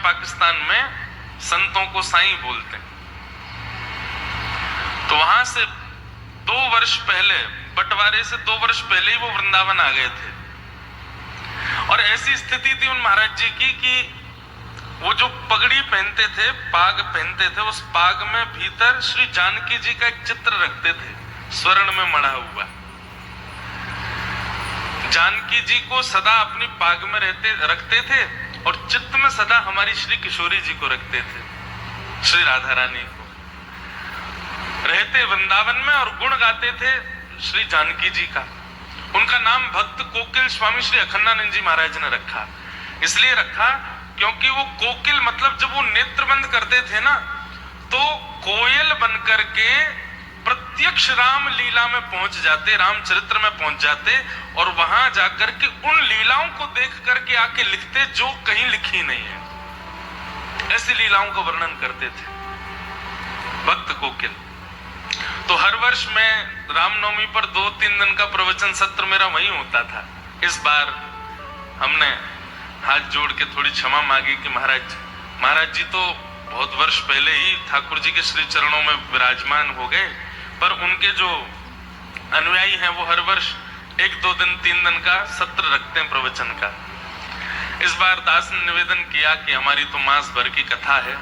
पाकिस्तान में संतों को साईं बोलते हैं। तो वहां से 2 वर्ष पहले, बंटवारे से 2 वर्ष पहले ही वो वृंदावन आ गए थे। और ऐसी स्थिति थी उन महाराज जी की कि वो जो पगड़ी पहनते थे, पाग पहनते थे, उस पाग में भीतर श्री जानकी जी का एक चित्र रखते थे, स्वर्ण में मढ़ा हुआ। जानकी जी को सदा अपनी पाग में रखते थे और चित्त में सदा हमारी श्री किशोरी जी को रखते थे, श्री राधा रानी को। रहते वृंदावन में और गुण गाते थे श्री जानकी जी का। उनका नाम भक्त कोकिल स्वामी श्री अखंडानंद जी महाराज ने रखा। इसलिए रखा क्योंकि वो कोकिल मतलब जब वो नेत्र बंद करते थे ना, तो कोयल बनकर के प्रत्यक्ष राम लीला में पहुंच जाते, रामचरित्र में पहुंच जाते और वहां जाकर के उन लीलाओं को देख करके आके लिखते जो कहीं लिखी नहीं है। ऐसी लीलाओं का वर्णन करते थे भक्त कोकिल। तो हर वर्ष मैं रामनवमी पर 2-3 दिन का प्रवचन सत्र मेरा वहीं होता था। इस बार हमने हाथ जोड़ के थोड़ी क्षमा मांगी कि महाराज जी तो बहुत वर्ष पहले ही ठाकुर जी के श्री चरणों में विराजमान हो गए, पर उनके जो अनुयायी हैं वो हर वर्ष 1-2 दिन 3 दिन का सत्र रखते हैं प्रवचन का। इस बार दास ने निवेदन किया कि हमारी तो मास भर की कथा है,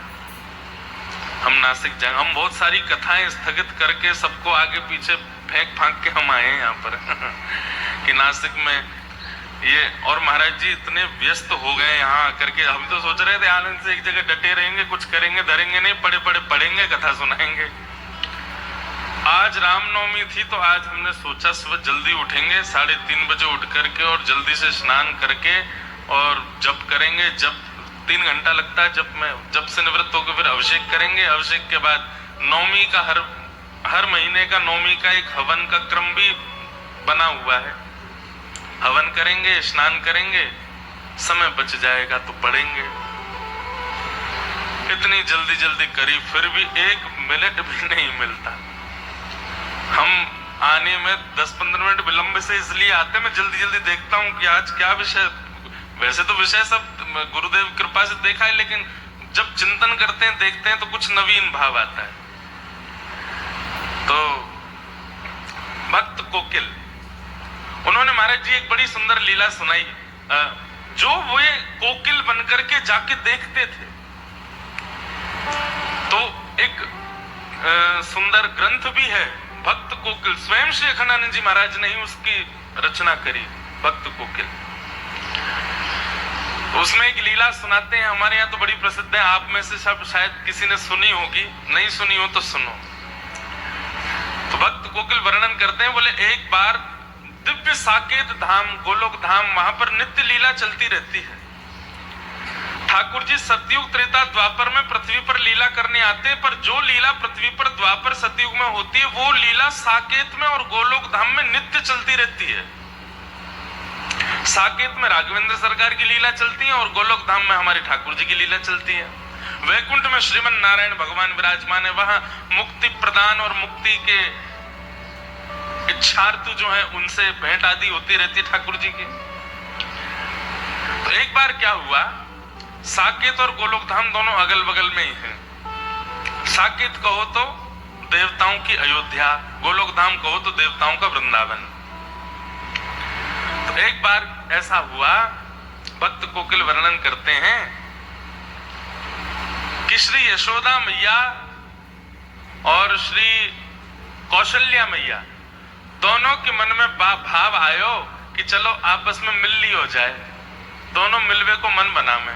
हम नासिक जाएं। हम बहुत सारी कथाएं स्थगित करके सबको आगे पीछे फेंक फांक के हम आए हैं यहाँ पर कि नासिक में ये, और महाराज जी इतने व्यस्त हो गए यहाँ आकर के। हम तो सोच रहे थे आनंद से एक जगह डटे रहेंगे, कुछ करेंगे धरेंगे नहीं, पढ़ेंगे कथा सुनाएंगे। आज रामनवमी थी तो आज हमने सोचा सुबह जल्दी उठेंगे, 3:30 बजे उठ करके और जल्दी से स्नान करके और जप करेंगे। जब 3 घंटा लगता है जब से निवृत्त होकर फिर अभिषेक करेंगे। अभिषेक के बाद नवमी का हर महीने का नवमी का एक हवन का क्रम भी बना हुआ है। हवन करेंगे, स्नान करेंगे, समय बच जाएगा तो पढ़ेंगे। इतनी जल्दी करी फिर भी 1 मिनट भी नहीं मिलता। हम आने में 10-15 मिनट विलंब से इसलिए आते, मैं जल्दी देखता हूं कि आज क्या विषय। वैसे तो विषय सब गुरुदेव कृपा से देखा है, लेकिन जब चिंतन करते हैं देखते हैं तो कुछ नवीन भाव आता है। तो भक्त कोकिल, उन्होंने महाराज जी एक बड़ी सुंदर लीला सुनाई। जो वो कोकिल बनकर के जाके देखते थे, तो एक सुंदर ग्रंथ भी है भक्त कोकिल। स्वयं श्री अखंडानंद जी महाराज ने ही उसकी रचना करी, भक्त कोकिल। तो उसमें एक लीला सुनाते हैं, हमारे यहाँ तो बड़ी प्रसिद्ध है, आप में से सब शायद किसी ने सुनी होगी, नहीं सुनी हो तो सुनो। तो भक्त कोकिल वर्णन करते हैं, बोले एक बार दिव्य साकेत धाम, गोलोक धाम, वहां पर नित्य लीला चलती रहती है। ठाकुर जी सतयुग त्रेता द्वापर में पृथ्वी पर लीला करने आते हैं, पर जो लीला पृथ्वी पर द्वापर सतयुग में होती है वो लीला साकेत में और गोलोक धाम में नित्य चलती रहती है। साकेत में राघवेंद्र सरकार की लीला चलती है और गोलोक धाम में हमारे ठाकुर जी की लीला चलती है। वैकुंठ में श्रीमन नारायण भगवान विराजमान है, वहां मुक्ति प्रदान और मुक्ति के इच्छार्थी जो है उनसे भेंट आदि होती रहती है ठाकुर जी की। तो एक बार क्या हुआ, साकेत और गोलोक धाम दोनों अगल बगल में ही हैं। साकेत कहो तो देवताओं की अयोध्या, गोलोक धाम कहो तो देवताओं का वृंदावन। तो एक बार ऐसा हुआ, भक्त कोकिल वर्णन करते हैं कि श्री यशोदा मैया और श्री कौशल्या मैया दोनों के मन में भाव आयो कि चलो आपस में मिलनी हो जाए, दोनों मिलवे को मन बना में।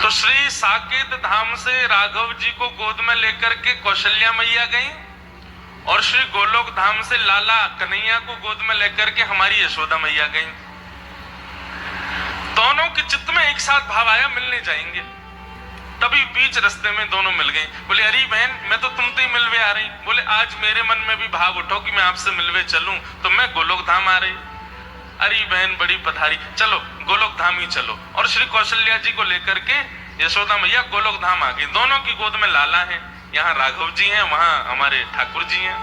तो श्री साकेत धाम से राघव जी को गोद में लेकर के कौशल्या मैया गई और श्री गोलोक धाम से लाला कन्हैया को गोद में लेकर के हमारी यशोदा मैया गई। दोनों के चित्त में एक साथ भाव आया मिलने जाएंगे। तभी बीच रास्ते में दोनों मिल गई। बोले अरे बहन मैं तो तुमसे ही मिलवे आ रही। बोले आज मेरे मन में भी भाव उठो कि मैं आपसे मिलवे चलूं, तो मैं गोलोक धाम आ रही। अरे बहन बड़ी पधारी, चलो गोलोक धाम ही चलो। और श्री कौशल्या जी को लेकर के यशोदा मैया गोलोक धाम आ गई। दोनों की गोद में लाला है, यहाँ राघव जी हैं, वहां हमारे ठाकुर जी हैं।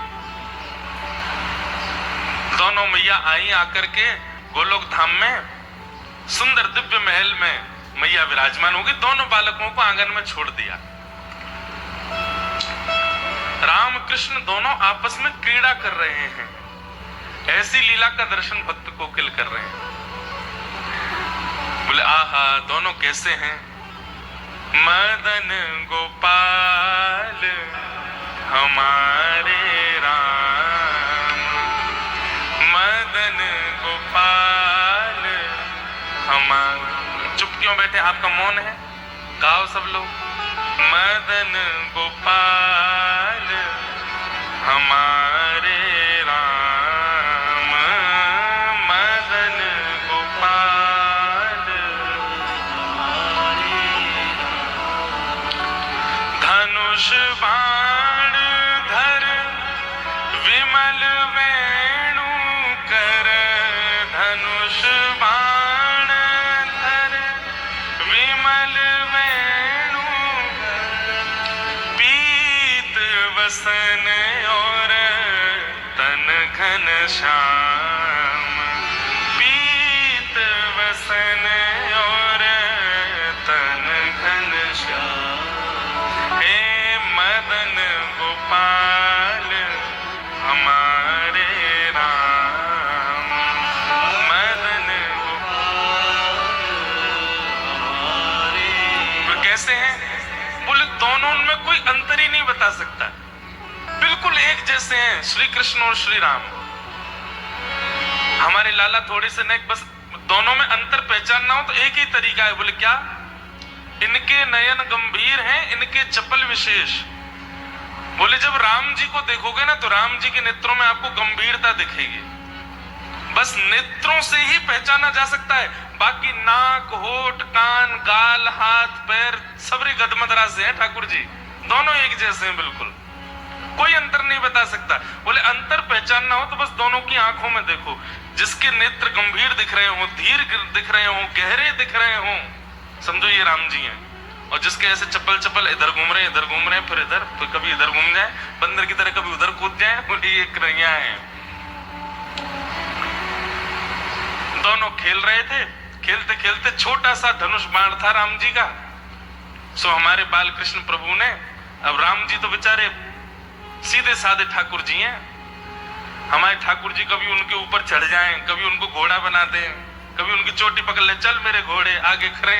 दोनों मैया आई आकर के गोलोक धाम में सुंदर दिव्य महल में मैया विराजमान होगी, दोनों बालकों को आंगन में छोड़ दिया। राम कृष्ण दोनों आपस में क्रीड़ा कर रहे हैं। ऐसी लीला का दर्शन भक्त कोकिल कर रहे हैं। बोले आहा, दोनों कैसे हैं? मदन गोपाल हमारे राम, मदन गोपाल हमारे। चुप क्यों बैठे? आपका मौन है? गाओ सब लोग। मदन गोपाल हमारे राम, मदन गोपाल धनुष बाण धर विमल वेणु कर, धनुष बाण धर विमल वेणु पीत वसन और तन घन श्याम, पीत वसन और तन घन श्याम। हे मदन गोपाल हमारे राम, मदन गोपाल हमारे। तो कैसे हैं? बोले दोनों में कोई अंतर ही नहीं बता सकता, बिल्कुल एक जैसे हैं श्री कृष्ण और श्री राम। हमारे लाला थोड़े से नेक, बस दोनों में अंतर पहचानना हो तो एक ही तरीका है। बोले क्या? इनके नयन गंभीर हैं, इनके चपल विशेष। बोले जब राम जी को देखोगे ना तो राम जी के नेत्रों में आपको गंभीरता दिखेगी। बस नेत्रों से ही पहचाना जा सकता है, बाकी नाक, होठ, कान, गाल, हाथ, पैर सबरी गदमदरा से हैं ठाकुर जी। दोनों एक जैसे हैं, बिल्कुल कोई अंतर नहीं बता सकता। बोले अंतर पहचानना हो तो बस दोनों की आंखों में देखो, जिसके नेत्र गंभीर दिख रहे हो, धीर दिख रहे हो, गहरे दिख रहे हो, समझो ये राम जी हैं। और जिसके ऐसे चप्पल चप्पल इधर घूम रहे हैं, फिर इधर, तो कभी इधर घूम जाए बंदर की तरह, कभी उधर कूद जाए, बोले ये कन्हैया है। दोनों खेल रहे थे, खेलते खेलते छोटा सा धनुष बाण था राम जी का। सो हमारे बाल कृष्ण प्रभु ने, अब राम जी तो बेचारे सीधे साधे ठाकुर जी हैं, हमारे ठाकुर जी कभी उनके ऊपर चढ़ जाएं, कभी उनको घोड़ा बना दें, कभी उनकी चोटी पकड़ ले, चल मेरे घोड़े आगे खड़े।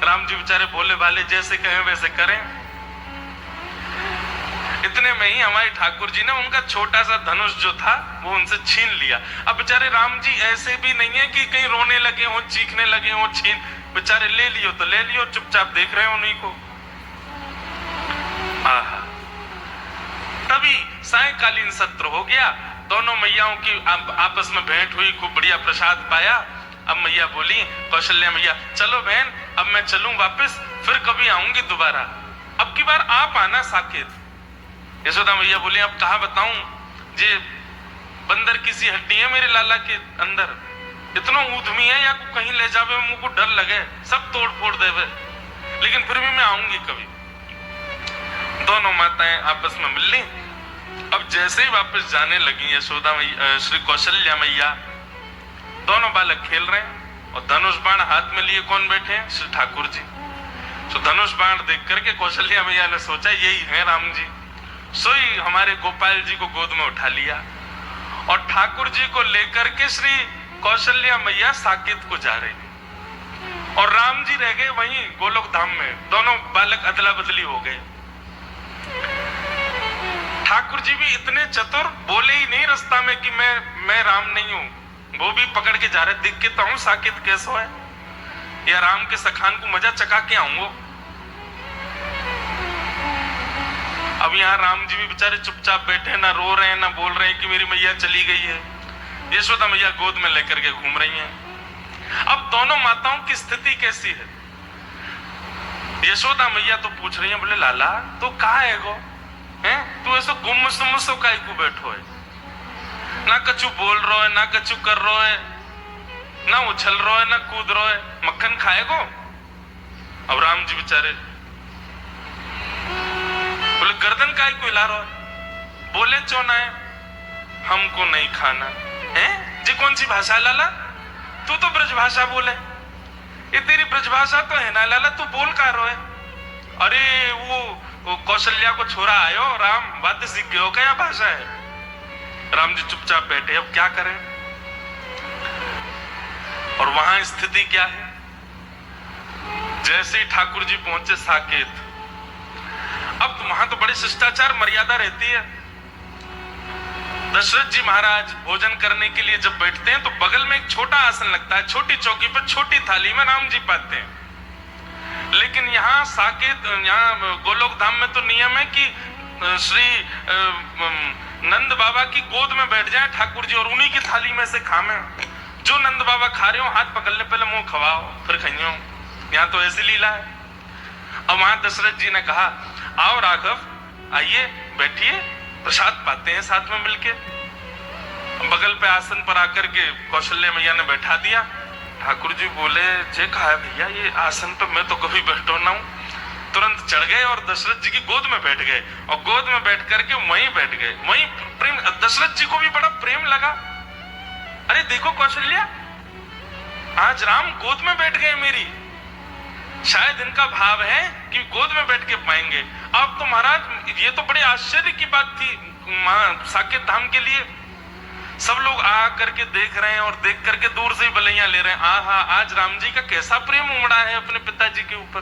राम जी बेचारे भोले भाले, जैसे कहें वैसे करें। इतने में ही हमारे ठाकुर जी ने उनका छोटा सा धनुष जो था वो उनसे छीन लिया। अब बेचारे राम जी ऐसे भी नहीं है कि कहीं रोने लगे हो, चीखने लगे हो, छीन, बेचारे ले लियो तो ले लियो, चुपचाप देख रहे हो उन्हीं को। आहा, तभी सायंकालीन सत्र हो गया, दोनों मैयाओं की आपस में भेंट हुई, खूब बढ़िया प्रसाद पाया। अब मैया बोली, कौशल्या मैया, चलो बहन अब मैं चलूं वापस, फिर कभी आऊंगी दोबारा, अब की बार आप आना साकेत। यशोदा मैया बोली, अब कहा बताऊं जे बंदर की सी हड्डी है मेरे लाला के अंदर, इतना ऊधमी है या कहीं ले जावे मुंह को डर लगे, सब तोड़ फोड़ देवे, लेकिन फिर भी मैं आऊंगी कभी। दोनों माताएं आपस में मिल ली। अब जैसे ही वापस जाने लगी यशोदा मैया, श्री कौशल्या मैया, दोनों बालक खेल रहे हैं और धनुष बाण हाथ में लिए कौन बैठे हैं? श्री ठाकुर जी। तो धनुष बाण देख करके कौशल्या मैया ने सोचा यही है राम जी, सोई हमारे गोपाल जी को गोद में उठा लिया और ठाकुर जी को लेकर के श्री कौशल्या मैया साकेत को जा रही और राम जी रह गए वहीं गोलोक धाम में। दोनों बालक अदला बदली हो गए। ठाकुर जी भी इतने चतुर, बोले ही नहीं रास्ता में कि मैं राम नहीं हूं, वो भी पकड़ के जा रहे, दिख के तो हूं साकेत कैसो है, या राम के सखान को मजा चका के आऊंगो। अब यहाँ राम जी भी बेचारे चुपचाप बैठे, ना रो रहे हैं ना बोल रहे हैं कि मेरी मैया चली गई है। यशोदा मैया गोद में लेकर के घूम रही हैं। अब दोनों माताओं की स्थिति कैसी है? यशोदा मैया तो पूछ रही है, बोले लाला तो कहाँ है गो, हैं तू ऐसा गुम्म काहे को बैठो है, ना कछु बोल रहा है, ना कछु कर रहा है, ना उछल रहा है, ना कूद रहा है, मक्खन खाएगो। अब राम जी बेचारे बोले गर्दन काहे को हिला रहा है, बोले चोना है हमको नहीं खाना है। जी कौन सी भाषा लाला, तू तो ब्रज भाषा बोले, ये तेरी ब्रजभाषा तो है ना लाला, तू बोल का रो है? अरे वो कौशल्या को छोरा आयो, राम बात सीख गयो, क्या भाषा है? राम जी चुपचाप बैठे, अब क्या करें? और वहां स्थिति क्या है? जैसे ही ठाकुर जी पहुंचे साकेत, अब तो वहां तो बड़े शिष्टाचार मर्यादा रहती है। दशरथ जी महाराज भोजन करने के लिए जब बैठते हैं तो बगल में एक छोटा आसन लगता है, छोटी चौकी पर छोटी थाली में राम जी पाते हैं। लेकिन यहाँ साकेत, यहाँ गोलोक धाम में तो नियम है कि श्री नंद बाबा की गोद में बैठ जाए ठाकुर जी और उन्हीं की थाली में से खावे। जो नंद बाबा खा रहे हो हाथ पकड़ने पहले मुंह खवाओ फिर खाइयो। यहाँ तो ऐसी लीला है। अब वहां दशरथ जी ने कहा, आओ राघव, आइए बैठिए, प्रसाद पाते हैं साथ में मिलके। बगल पे आसन पर आकर के कौशल्या मैया ने बैठा दिया। ठाकुर जी बोले, जे कहा है भैया, ये आसन पे मैं तो कभी बैठो ना हूं। तुरंत चढ़ गए और दशरथ जी की गोद में बैठ गए और गोद में बैठ करके वहीं बैठ गए। वहीं प्रेम, दशरथ जी को भी बड़ा प्रेम लगा। अरे देखो कौशल्या, आज राम गोद में बैठ गए मेरी। शायद इनका भाव है कि गोद में बैठ के पाएंगे। अब तो महाराज ये तो बड़े आश्चर्य की बात थी साकेत धाम के लिए। सब लोग आ करके देख रहे हैं और देख करके दूर से ही बलैया ले रहे हैं। आहा, आज राम जी का कैसा प्रेम उमड़ा है अपने पिताजी के ऊपर।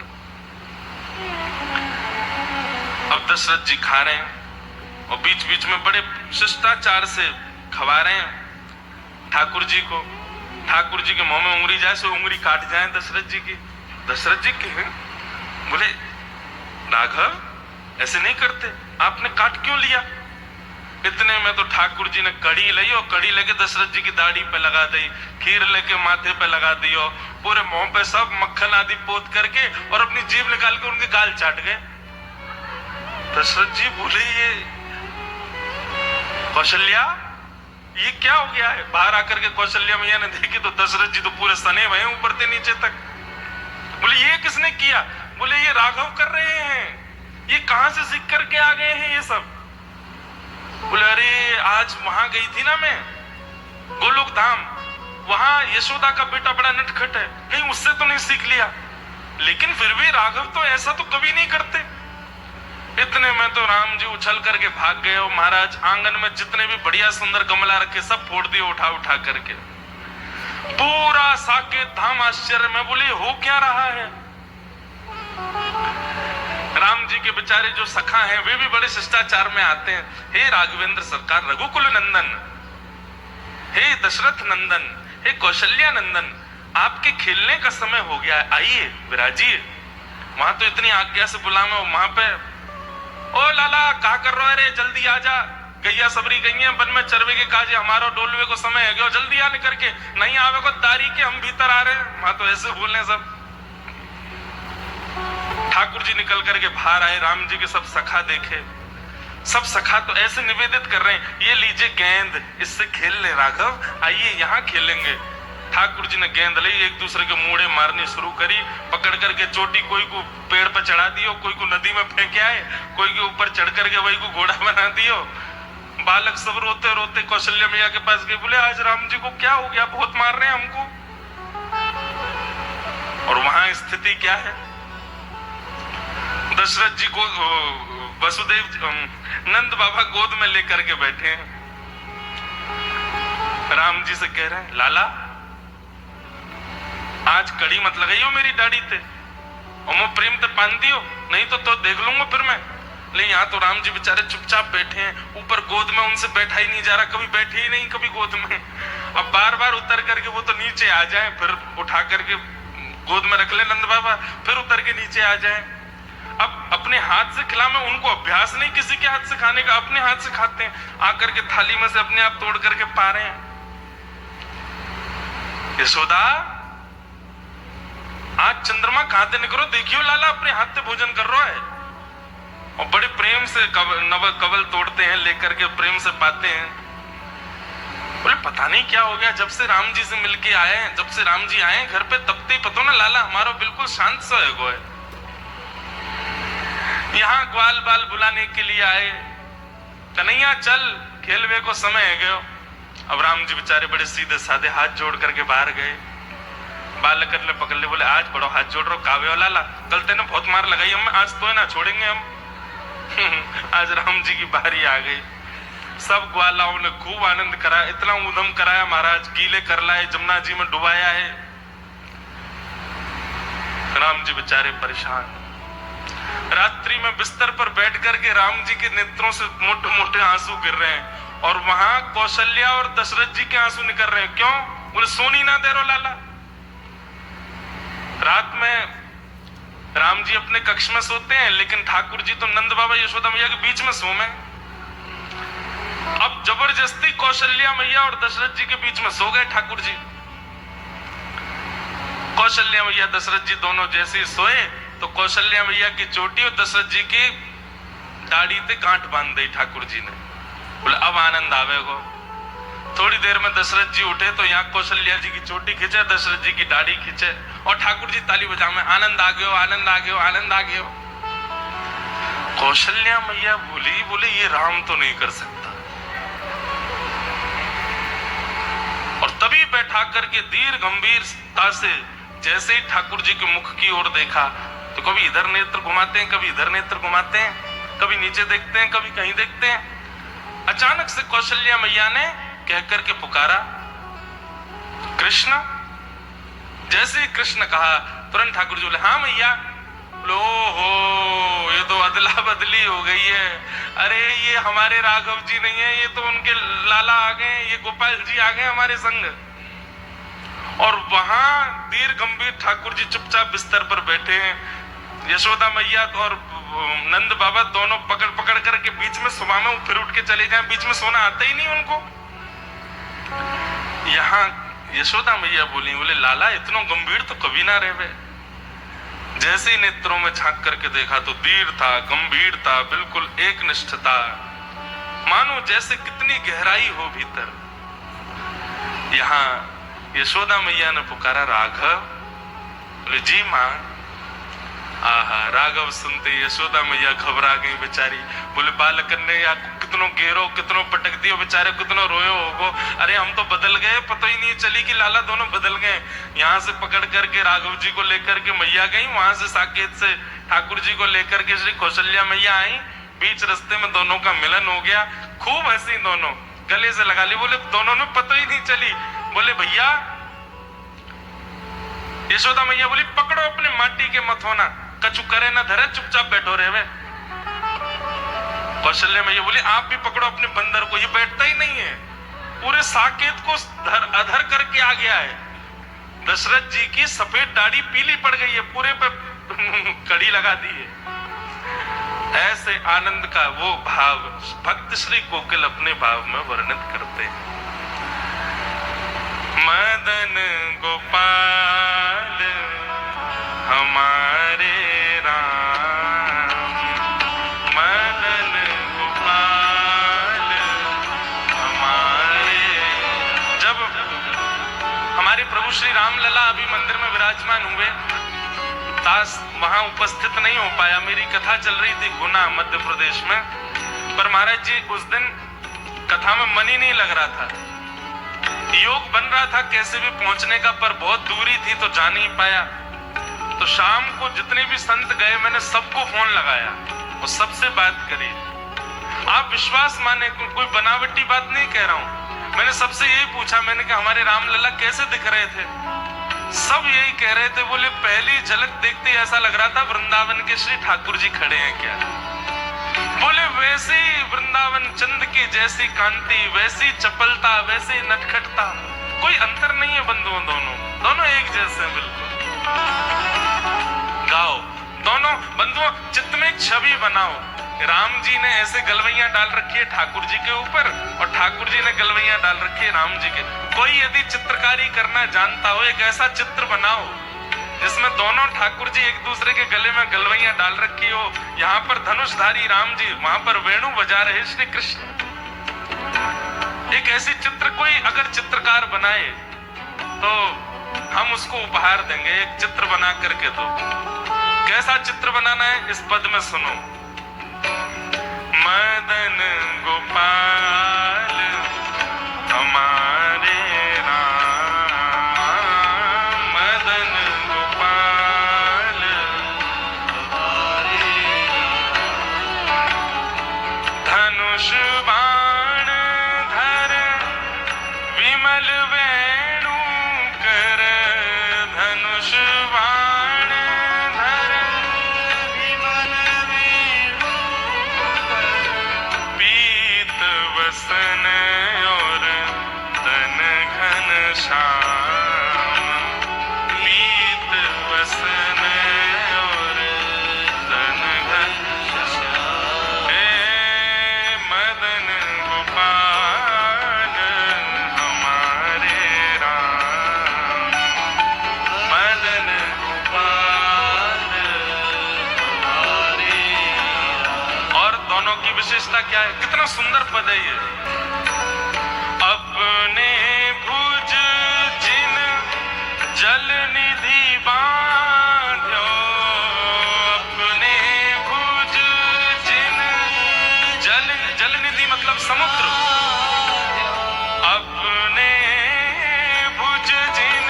अब दशरथ जी खा रहे हैं और बीच बीच में बड़े शिष्टाचार से खवा रहे हैं ठाकुर जी को। ठाकुर जी के मुंह में उंगली जाए सो उंगली काट जाए दशरथ जी की। दशरथ जी कहे, बोले राघव ऐसे नहीं करते, आपने काट क्यों लिया? इतने में तो ठाकुर जी ने कड़ी ली और कड़ी लेके दशरथ जी की दाढ़ी पे लगा दी, खीर लेके माथे पे लगा दी और पूरे मुंह पे सब मक्खन आदि पोत करके और अपनी जीभ निकाल के उनके गाल चाट गए। दशरथ जी बोले, ये कौशल्या ये क्या हो गया है? बाहर आकर के कौशल्या मैया ने देखी तो दशरथ जी तो पूरे सने हुए ऊपर से नीचे तक। बोले ये किसने किया? बोले ये राघव कर रहे हैं। ये कहां से सीख करके आ गए हैं ये सब? बोले अरे आज वहां गई थी ना मैं, गोलोक धाम, वहां यशोदा का बेटा बड़ा नटखट है, कहीं उससे तो नहीं सीख लिया? लेकिन फिर भी राघव तो ऐसा तो कभी नहीं करते। इतने में तो राम जी उछल करके भाग गए और महाराज आंगन में जितने भी बढ़िया सुंदर गमला रखे सब फोड़ दिए उठा उठा करके। पूरा साकेत धाम आश्चर्य में, बोले हो क्या रहा है? राम जी के बेचारे जो सखा हैं वे भी बड़े शिष्टाचार में आते हैं। हे राघवेंद्र सरकार, रघुकुल नंदन, हे दशरथ नंदन, हे कौशल्या नंदन, आपके खेलने का समय हो गया है, आइए विराजिए। वहां तो इतनी आज्ञा से बुलावे, वहां पे ओ लाला क्या कर रहे रे, जल्दी आ जा, गैया सबरी गई है वन में चरवे के काज, हमारा डोलवे को समय है गया, जल्दी आने करके, नहीं आवे को तारी के हम भीतर आ रहे हैं। वहां तो ऐसे बोलने सब। ठाकुर जी निकल करके बाहर आए, राम जी के सब सखा देखे, सब सखा तो ऐसे निवेदित कर रहे हैं, ये लीजिए गेंद, इससे खेल ले राघव, आइए यहाँ खेलेंगे। ठाकुर जी ने गेंद ली, एक दूसरे के मुड़े मारनी शुरू करी, पकड़ करके चोटी कोई को पेड़ पर चढ़ा दियो, कोई को नदी में फेंके आए, कोई के ऊपर चढ़ करके वही को घोड़ा बना दियो। बालक सब रोते रोते कौशल्या मैया के पास गए, बोले आज राम जी को क्या हो गया, बहुत मार रहे हैं हमको। और वहां स्थिति क्या है? दशरथ जी को वसुदेव नंद बाबा गोद में लेकर के बैठे हैं। राम जी से कह रहे हैं, लाला आज कड़ी मत लगाइयो मेरी दाढ़ी ते और मैं प्रेम ते पान दियो, नहीं तो देख लूंगा फिर मैं। लेकिन यहाँ तो राम जी बेचारे चुपचाप बैठे हैं, ऊपर गोद में उनसे बैठा ही नहीं जा रहा, कभी बैठे ही नहीं कभी गोद में। अब बार बार उतर करके वो तो नीचे आ जाए, फिर उठा करके गोद में रख ले नंद बाबा, फिर उतर के नीचे आ जाए। अब अपने हाथ से खिला में उनको अभ्यास नहीं किसी के हाथ से खाने का, अपने हाथ से खाते हैं, आकर के थाली में से अपने आप तोड़ करके पा रहे हैं। यशोदा आज चंद्रमा कहां से निकलो, देखियो लाला अपने हाथ से भोजन कर रहा है। और बड़े प्रेम से नव कवल तोड़ते हैं, लेकर के प्रेम से पाते हैं। बोले पता नहीं क्या हो गया, जब से राम जी से मिलके आए हैं, जब से राम जी आए घर पे तब ते पतो ना लाला हमारा बिल्कुल शांत सा है। यहाँ ग्वाल बाल बुलाने के लिए आए, कन्हैया चल खेलवे को समय है गयो। अब राम जी बेचारे बड़े सीधे साधे हाथ जोड़ करके बाहर गए। बाल कर ले पकड़ ले, बोले आज बड़ो हाथ जोड़ रहो कावे वाला ला, कल तेने बहुत मार लगाई हम, आज तो ना छोड़ेंगे हम। आज राम जी की बारी आ गई। सब ग्वालाओं ने खूब आनंद कराया, इतना ऊधम कराया महाराज, गीले कर लाए, जमुना जी में डुबाया है। राम जी बेचारे परेशान। रात्रि में बिस्तर पर बैठ करके राम जी के नेत्रों से मोटे मोटे आंसू गिर रहे हैं, और वहां कौशल्या और दशरथ जी के आंसू निकल रहे हैं। क्यों? बोले सोनी ना दे रो लाला। रात में राम जी अपने कक्ष में सोते हैं, लेकिन ठाकुर जी तो नंद बाबा यशोदा मैया के बीच में सोए। अब जबरदस्ती कौशल्या मैया और दशरथ जी के बीच में सो गए ठाकुर जी। कौशल्या मैया दशरथ जी दोनों जैसे सोए तो कौशल्या मैया की चोटी और दशरथ जी की दाढ़ी पे गांठ बांध दी ठाकुर जी ने। बोले अब आनंद आवेगो। थोड़ी देर में दशरथ जी उठे तो यहाँ कौशल्या जी की चोटी खींचे, दशरथ जी की दाढ़ी खींचे, और ठाकुर जी ताली बजा में आनंद आ गयो, आनंद आ गयो, आनंद आ गयो। कौशल्या मैया बोली, बोले ये राम तो नहीं कर सकता। और तभी बैठा करके धीर गंभीरता से जैसे ही ठाकुर जी के मुख की ओर देखा तो कभी इधर नेत्र घुमाते हैं, कभी इधर नेत्र घुमाते हैं, कभी नीचे देखते हैं, कभी कहीं देखते हैं। अचानक से कौशल्या मैया ने कह करके पुकारा कृष्ण। जैसे ही कृष्ण कहा तुरंत ठाकुर जी बोले हाँ मैया। लो हो, ये तो अदला बदली हो गई है। अरे ये हमारे राघव जी नहीं है, ये तो उनके लाला आ गए, ये गोपाल जी आ गए हमारे संग। और वहां धीर गंभीर ठाकुर जी चुपचाप बिस्तर पर बैठे हैं। यशोदा मैया और नंद बाबा दोनों पकड़ पकड़ करके बीच में सुबह में फिर उठ के चले जाए, बीच में सोना आता ही नहीं उनको। यहाँ यशोदा मैया बोली, बोले लाला इतना गंभीर तो कभी ना रहे। जैसे ही नेत्रों में झांक करके देखा तो धीर था, गंभीर था, बिल्कुल एक निष्ठता, मानो जैसे कितनी गहराई हो भीतर। यहाँ यशोदा मैया ने पुकारा राघव। बोले जी मां। आहा, राघव सुनते यशोदा मैया घबरा गई बेचारी। बोले बालक ने या कितनों घेरो, कितनों पटक दियो बेचारे, कितनों रोयो होगो। अरे हम तो बदल गए, पता ही नहीं चली कि लाला दोनों बदल गए। यहाँ से पकड़ करके राघव जी को लेकर के मैया गई, वहां से साकेत से ठाकुर जी को लेकर के श्री कौशल्या मैया आई। बीच रास्ते में दोनों का मिलन हो गया, खूब हंसी, दोनों गले से लगा ली। बोले दोनों ने पता ही नहीं चली। बोले भैया, यशोदा मैया बोली पकड़ो अपने माटी के मत होना, कछु करे ना धरे, चुपचाप बैठो रहे। कौशल्या मैया बोली आप भी पकड़ो अपने बंदर को, ये बैठता ही नहीं है, पूरे साकेत को अधर करके आ गया है। दशरथ जी की सफेद दाढ़ी पीली पड़ गई है, पूरे पे कड़ी लगा दी है। ऐसे आनंद का वो भाव भक्त श्री कोकिल अपने भाव में वर्णित करते हैं। मदन गोपाल हमारे राम, मदन गोपाल हमारे। जब हमारे प्रभु श्री राम लला अभी मंदिर में विराजमान हुए, दास वहां उपस्थित नहीं हो पाया। मेरी कथा चल रही थी गुना मध्य प्रदेश में, पर महाराज जी उस दिन कथा में मन ही नहीं लग रहा था। योग बन रहा था कैसे भी पहुंचने का, पर बहुत दूरी थी तो जा नहीं पाया। तो शाम को जितने भी संत गए मैंने सबको फोन लगाया और सबसे बात करी। आप विश्वास माने, कोई बनावटी बात नहीं कह रहा हूं। मैंने सबसे यही पूछा, मैंने कहा हमारे रामलला कैसे दिख रहे थे? सब यही कह रहे थे, बोले पहली झलक देखते ही ऐसा लग रहा था वृंदावन के श्री ठाकुर जी खड़े हैं क्या। बोले वैसे ही वृंदावन चंद की जैसी कांति, वैसी चपलता, वैसी नटखटता, कोई अंतर नहीं है बंधुओं, दोनों एक जैसे हैं बिल्कुल। गाओ दोनों बंधुओं, चित्त में एक छवि बनाओ। राम जी ने ऐसे गलवैया डाल रखी है ठाकुर जी के ऊपर, और ठाकुर जी ने गलवैया डाल रखी है राम जी के। कोई यदि चित्रकारी करना जानता हो, एक ऐसा चित्र बनाओ जिसमें दोनों ठाकुर जी एक दूसरे के गले में गलवैया डाल रखी हो। यहाँ पर धनुषधारी राम जी, वहां पर वेणु बजा रहे श्री कृष्ण। एक ऐसी चित्र कोई अगर चित्रकार बनाए तो हम उसको उपहार देंगे, एक चित्र बना करके। तो कैसा चित्र बनाना है इस पद में सुनो। मदन गोपाल हमारे राम, मदन की विशेषता क्या है? कितना सुंदर पद है ये। अपने भुज जिन जल निधि बांध्यो, अपने भुज जिन जल निधि मतलब समुद्र, अपने भुज जिन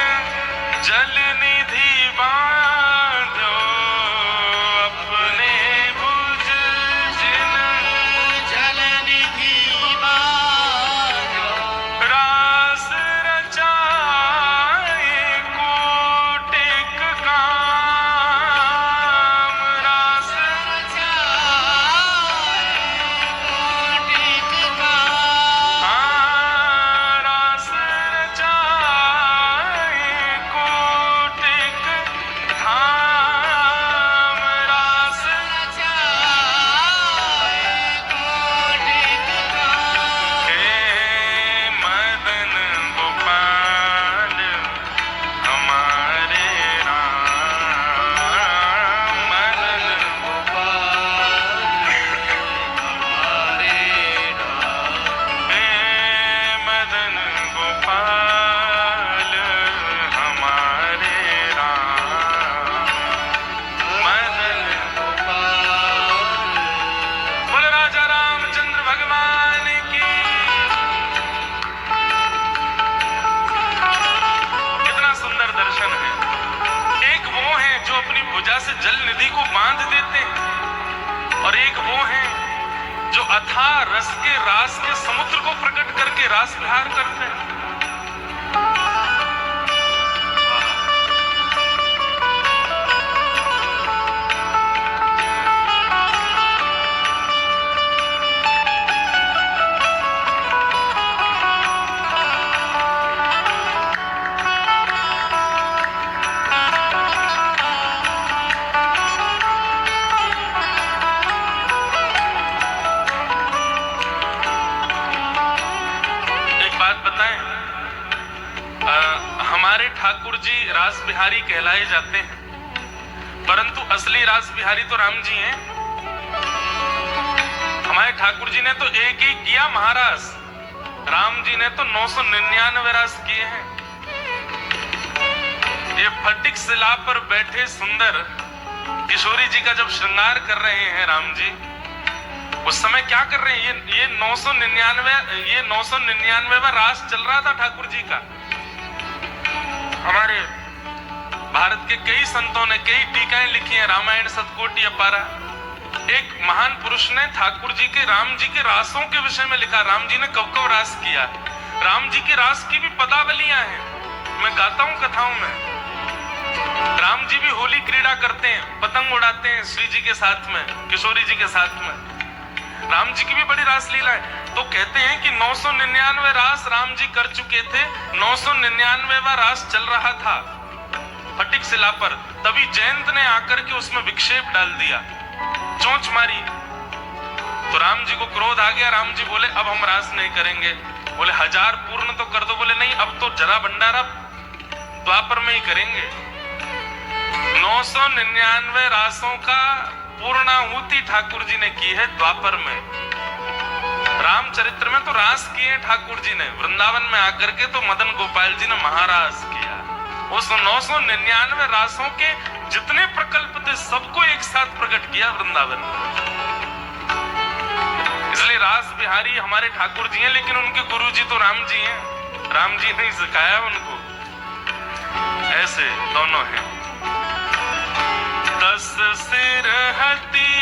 जल निधि बांध्यो, अपने भुज जिन जल निधि बांध्यो, रास रचाए कोटिक काम, रास कोटिक काम, रास रचाए कोटिक धाम, रास कोटिक काम, हे मदन गोपाल हमारे राम, मदन हमारे राम, हे मदन गोपाल हमारे राम, मदन बोल राजा रामचंद्र भगवान की। कितना सुंदर दर्शन है। एक वो है जो अपनी भुजा से जल निधि को बांध देते हैं, और एक वो है जो अथाह रस के रास के समुद्र को प्रकट करके रास विहार करते हैं। एक बात बताएं, हमारे ठाकुर जी रास बिहारी कहलाए जाते हैं, परंतु असली रास बिहारी तो राम जी हैं। हमारे ठाकुर जी ने तो एक ही किया महारास, राम जी ने तो 999 रास किए हैं। ये फटिक शिला पर बैठे सुंदर किशोरी जी का जब श्रृंगार कर रहे हैं राम जी, उस समय क्या कर रहे हैं? ये 999वां रास चल रहा था ठाकुर जी का। हमारे भारत के कई संतों ने कई टीकाएं लिखी हैं, रामायण सतकोटि अपारा। एक महान पुरुष ने ठाकुर जी के राम जी के रासों के विषय में लिखा, राम जी ने कब कब रास किया। राम जी के रास की भी पदावलियां हैं, मैं गाता हूं कथाओं में। राम जी भी होली क्रीड़ा करते हैं, पतंग उड़ाते हैं श्री जी के साथ में, किशोरी जी के साथ में। राम जी की भी बड़ी रास लीला है। तो कहते हैं कि 999 रास राम जी कर चुके थे, 999वां रास चल रहा था फटिक शिला पर। तभी जयंत ने आकर के उसमें विक्षेप डाल दिया, चोंच मारी। तो राम जी को क्रोध आ गया। राम जी बोले अब हम रास नहीं करेंगे। बोले 1000 पूर्ण तो कर दो। बोले नहीं, अब तो जरा भंडारा द्वापर में ही करेंगे। 999 रासों का पूर्णाहुति ठाकुर जी ने की है द्वापर में। रामचरित्र में तो रास किए ठाकुर जी ने, वृंदावन में आकर के तो मदन गोपाल जी ने महारास किया। उस 999 रासों के जितने प्रकल्प थे सबको एक साथ प्रकट किया वृंदावन में। इसलिए रास बिहारी हमारे ठाकुर जी हैं, लेकिन उनके गुरु जी तो राम जी हैं। राम जी ने सिखाया उनको। ऐसे दोनों हैं। 10 सिर हती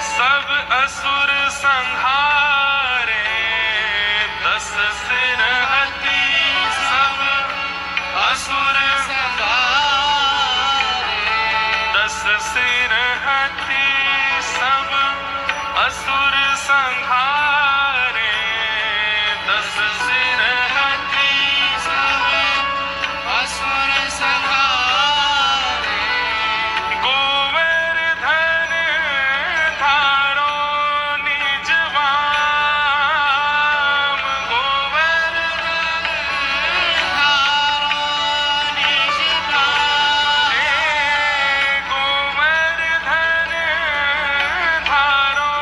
सब असुर संहारे, 10 सिर हती सब असुर संहारे, 10 सिर हती सब असुर संहारे, 10 सिर हती सब असुर संहारे, गोवर्धन धारो निज वाम, गोवर्धन धारो निज भाव, गोवर्धन धारो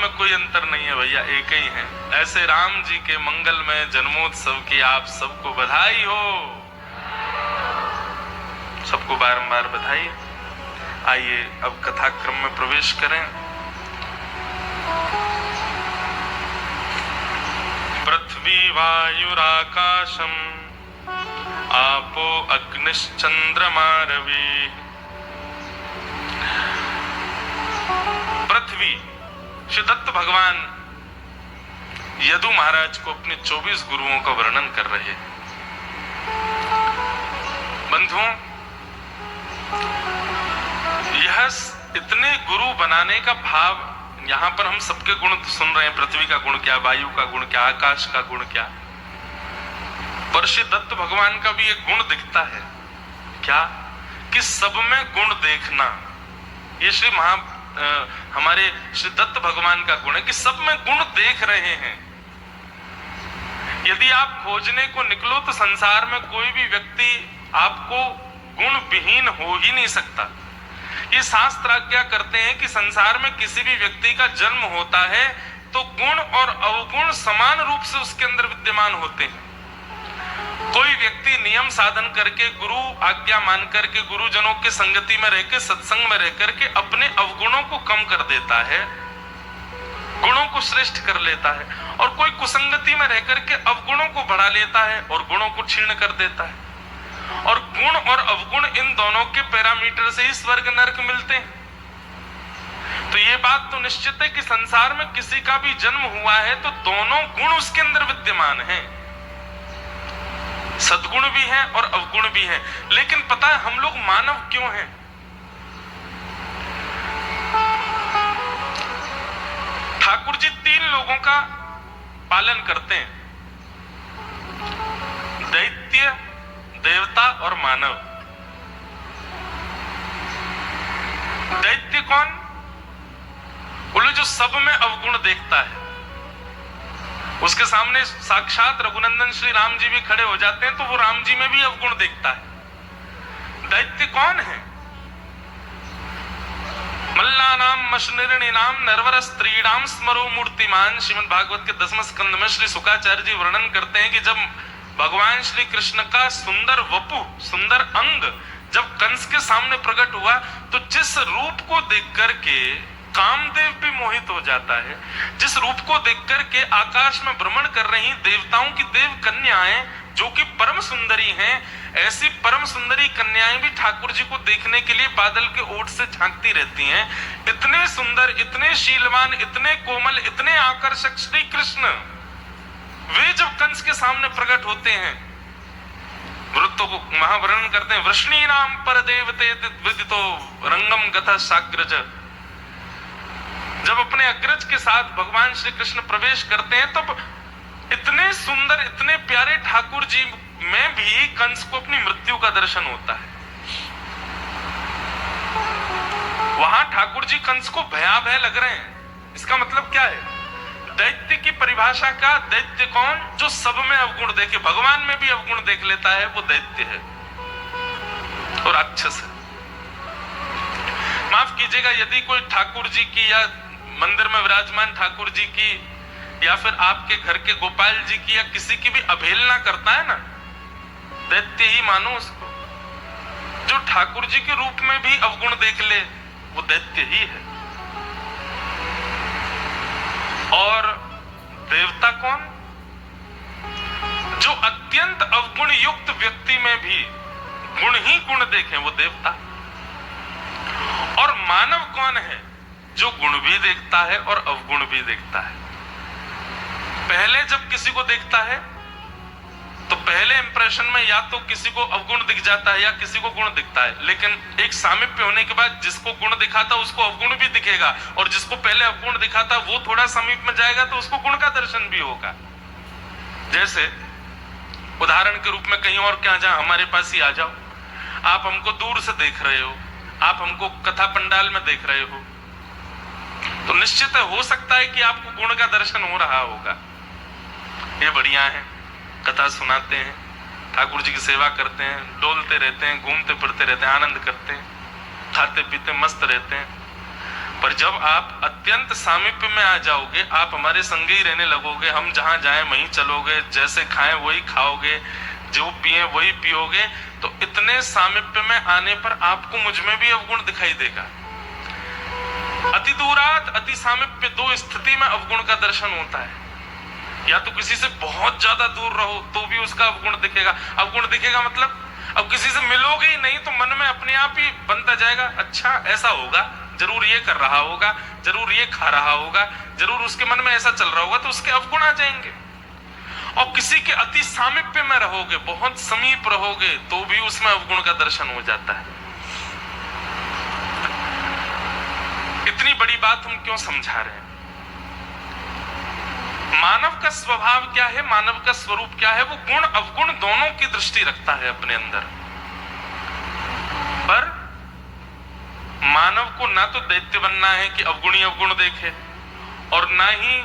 में कोई अंतर नहीं है भैया, एक ही है। ऐसे राम जी के मंगलमय जन्मोत्सव की आप सबको बधाई हो, सबको बारंबार बधाई। आइए अब कथाक्रम में प्रवेश करें। पृथ्वी वायुराकाशम आपो अग्निश्चंद्रमा रवि। पृथ्वी, श्री दत्त भगवान यदु महाराज को अपने 24 गुरुओं का वर्णन कर रहे हैं। बंधुओं, यह इतने गुरु बनाने का भाव, यहां पर हम सबके गुण तो सुन रहे हैं, पृथ्वी का गुण क्या, वायु का गुण क्या, आकाश का गुण क्या, पर श्री दत्त भगवान का भी एक गुण दिखता है क्या, कि सब में गुण देखना। ये हमारे श्री दत्त भगवान का गुण है कि सब में गुण देख रहे हैं। यदि आप खोजने को निकलो तो संसार में कोई भी व्यक्ति आपको गुण विहीन हो ही नहीं सकता। ये शास्त्र आज्ञा करते हैं कि संसार में किसी भी व्यक्ति का जन्म होता है तो गुण और अवगुण समान रूप से उसके अंदर विद्यमान होते हैं। कोई व्यक्ति नियम साधन करके, गुरु आज्ञा मान करके, गुरुजनों के संगति में रहकर, सत्संग में रह करके अपने अवगुणों को कम कर देता है, गुणों को श्रेष्ठ कर लेता है, और कोई कुसंगति में रह करके अवगुणों को बढ़ा लेता है और गुणों को क्षीण कर देता है। और गुण और अवगुण, इन दोनों के पैरामीटर से ही स्वर्ग नरक मिलते हैं। तो ये बात तो निश्चित है कि संसार में किसी का भी जन्म हुआ है तो दोनों गुण उसके अंदर विद्यमान हैं, सद्गुण भी हैं और अवगुण भी हैं। लेकिन पता है हम लोग मानव क्यों हैं? ठाकुर जी 3 लोगों का पालन करते हैं, दैत्य, देवता और मानव। दैत्य कौन? बोले जो सब में अवगुण देखता है। उसके सामने साक्षात रघुनंदन श्री राम जी भी खड़े हो जाते हैं तो वो राम जी में भी अवगुण देखता है। दैत्य कौन है? मल्लानाम मशनिर्णिनाम नरवर स्त्रीणाम स्मरो मूर्तिमान। श्रीमद् भागवत के 10वें स्कंद में श्री शुकाचार्य जी वर्णन करते हैं कि जब भगवान श्री कृष्ण का सुंदर वपु, सुंदर अंग जब कंस के सामने प्रकट हुआ तो जिस रूप को देख करके कामदेव भी मोहित हो जाता है, जिस रूप को देख करके आकाश में भ्रमण कर रही देवताओं की देव कन्याएं जो कि परम सुंदरी हैं, ऐसी परम सुंदरी कन्याएं भी ठाकुर जी को देखने के लिए बादल के ओट से झांकती रहती हैं। इतने सुंदर, इतने शीलवान, इतने कोमल, इतने आकर्षक श्री कृष्ण, वे जब कंस के सामने प्रकट होते हैं, वृत्तों को महावर्णन करते हैं, वृष्णी नाम पर देवते विदितो रंगम गथा साग्रज। जब अपने अग्रज के साथ भगवान श्री कृष्ण प्रवेश करते हैं तो इतने सुंदर, इतने प्यारे ठाकुर जी में भी कंस को अपनी मृत्यु का दर्शन होता है। वहां ठाकुर जी कंस को भयावह लग रहे हैं। इसका मतलब क्या है? दैत्य की परिभाषा का, दैत्य कौन? जो सब में अवगुण देखे, भगवान में भी अवगुण देख लेता है, वो दैत्य है और राक्षस है। माफ कीजिएगा, यदि कोई ठाकुर जी की या मंदिर में विराजमान ठाकुर जी की या फिर आपके घर के गोपाल जी की या किसी की भी अवहेलना करता है ना, दैत्य ही मानो उसको। जो ठाकुर जी के रूप में भी अवगुण देख ले वो दैत्य ही है। और देवता कौन? जो अत्यंत अवगुण युक्त व्यक्ति में भी गुण ही गुण देखें, वो देवता। और मानव कौन है? जो गुण भी देखता है और अवगुण भी देखता है। पहले जब किसी को देखता है तो पहले इंप्रेशन में या तो किसी को अवगुण दिख जाता है या किसी को गुण दिखता है, लेकिन एक सामीप्य होने के बाद जिसको गुण दिखा था उसको अवगुण भी दिखेगा, और जिसको पहले अवगुण दिखा था वो थोड़ा समीप में जाएगा तो उसको गुण का दर्शन भी होगा। जैसे उदाहरण के रूप में कहीं और क्या, जहां हमारे पास ही आ जाओ, आप हमको दूर से देख रहे हो, आप हमको कथा पंडाल में देख रहे हो, तो निश्चित हो सकता है कि आपको गुण का दर्शन हो रहा होगा। ये बढ़िया है, कथा सुनाते हैं, ठाकुर जी की सेवा करते हैं, डोलते रहते हैं, घूमते फिरते रहते हैं, आनंद करते हैं, खाते पीते मस्त रहते हैं। पर जब आप अत्यंत सामीप्य में आ जाओगे, आप हमारे संग ही रहने लगोगे, हम जहां जाएं वहीं चलोगे, जैसे खाएं वही खाओगे, जो पिए वही पियोगे, तो इतने सामीप्य में आने पर आपको मुझ में भी अवगुण दिखाई देगा। अति दूरात अति सामीप्य, दो स्थिति में अवगुण का दर्शन होता है। या तो किसी से बहुत ज्यादा दूर रहो तो भी उसका अवगुण दिखेगा। अवगुण दिखेगा मतलब अब किसी से मिलोगे ही नहीं तो मन में अपने आप ही बनता जाएगा, अच्छा ऐसा होगा, जरूर ये कर रहा होगा, जरूर ये खा रहा होगा, जरूर उसके मन में ऐसा चल रहा होगा, तो उसके अवगुण आ जाएंगे। और किसी के अति सामीप्य में रहोगे, बहुत समीप रहोगे, तो भी उसमें अवगुण का दर्शन हो जाता है। इतनी बड़ी बात हम क्यों समझा रहे हैं? मानव का स्वभाव क्या है, मानव का स्वरूप क्या है? वो गुण अवगुण दोनों की दृष्टि रखता है अपने अंदर। पर मानव को ना तो दैत्य बनना है कि अवगुणी अवगुण देखे, और ना ही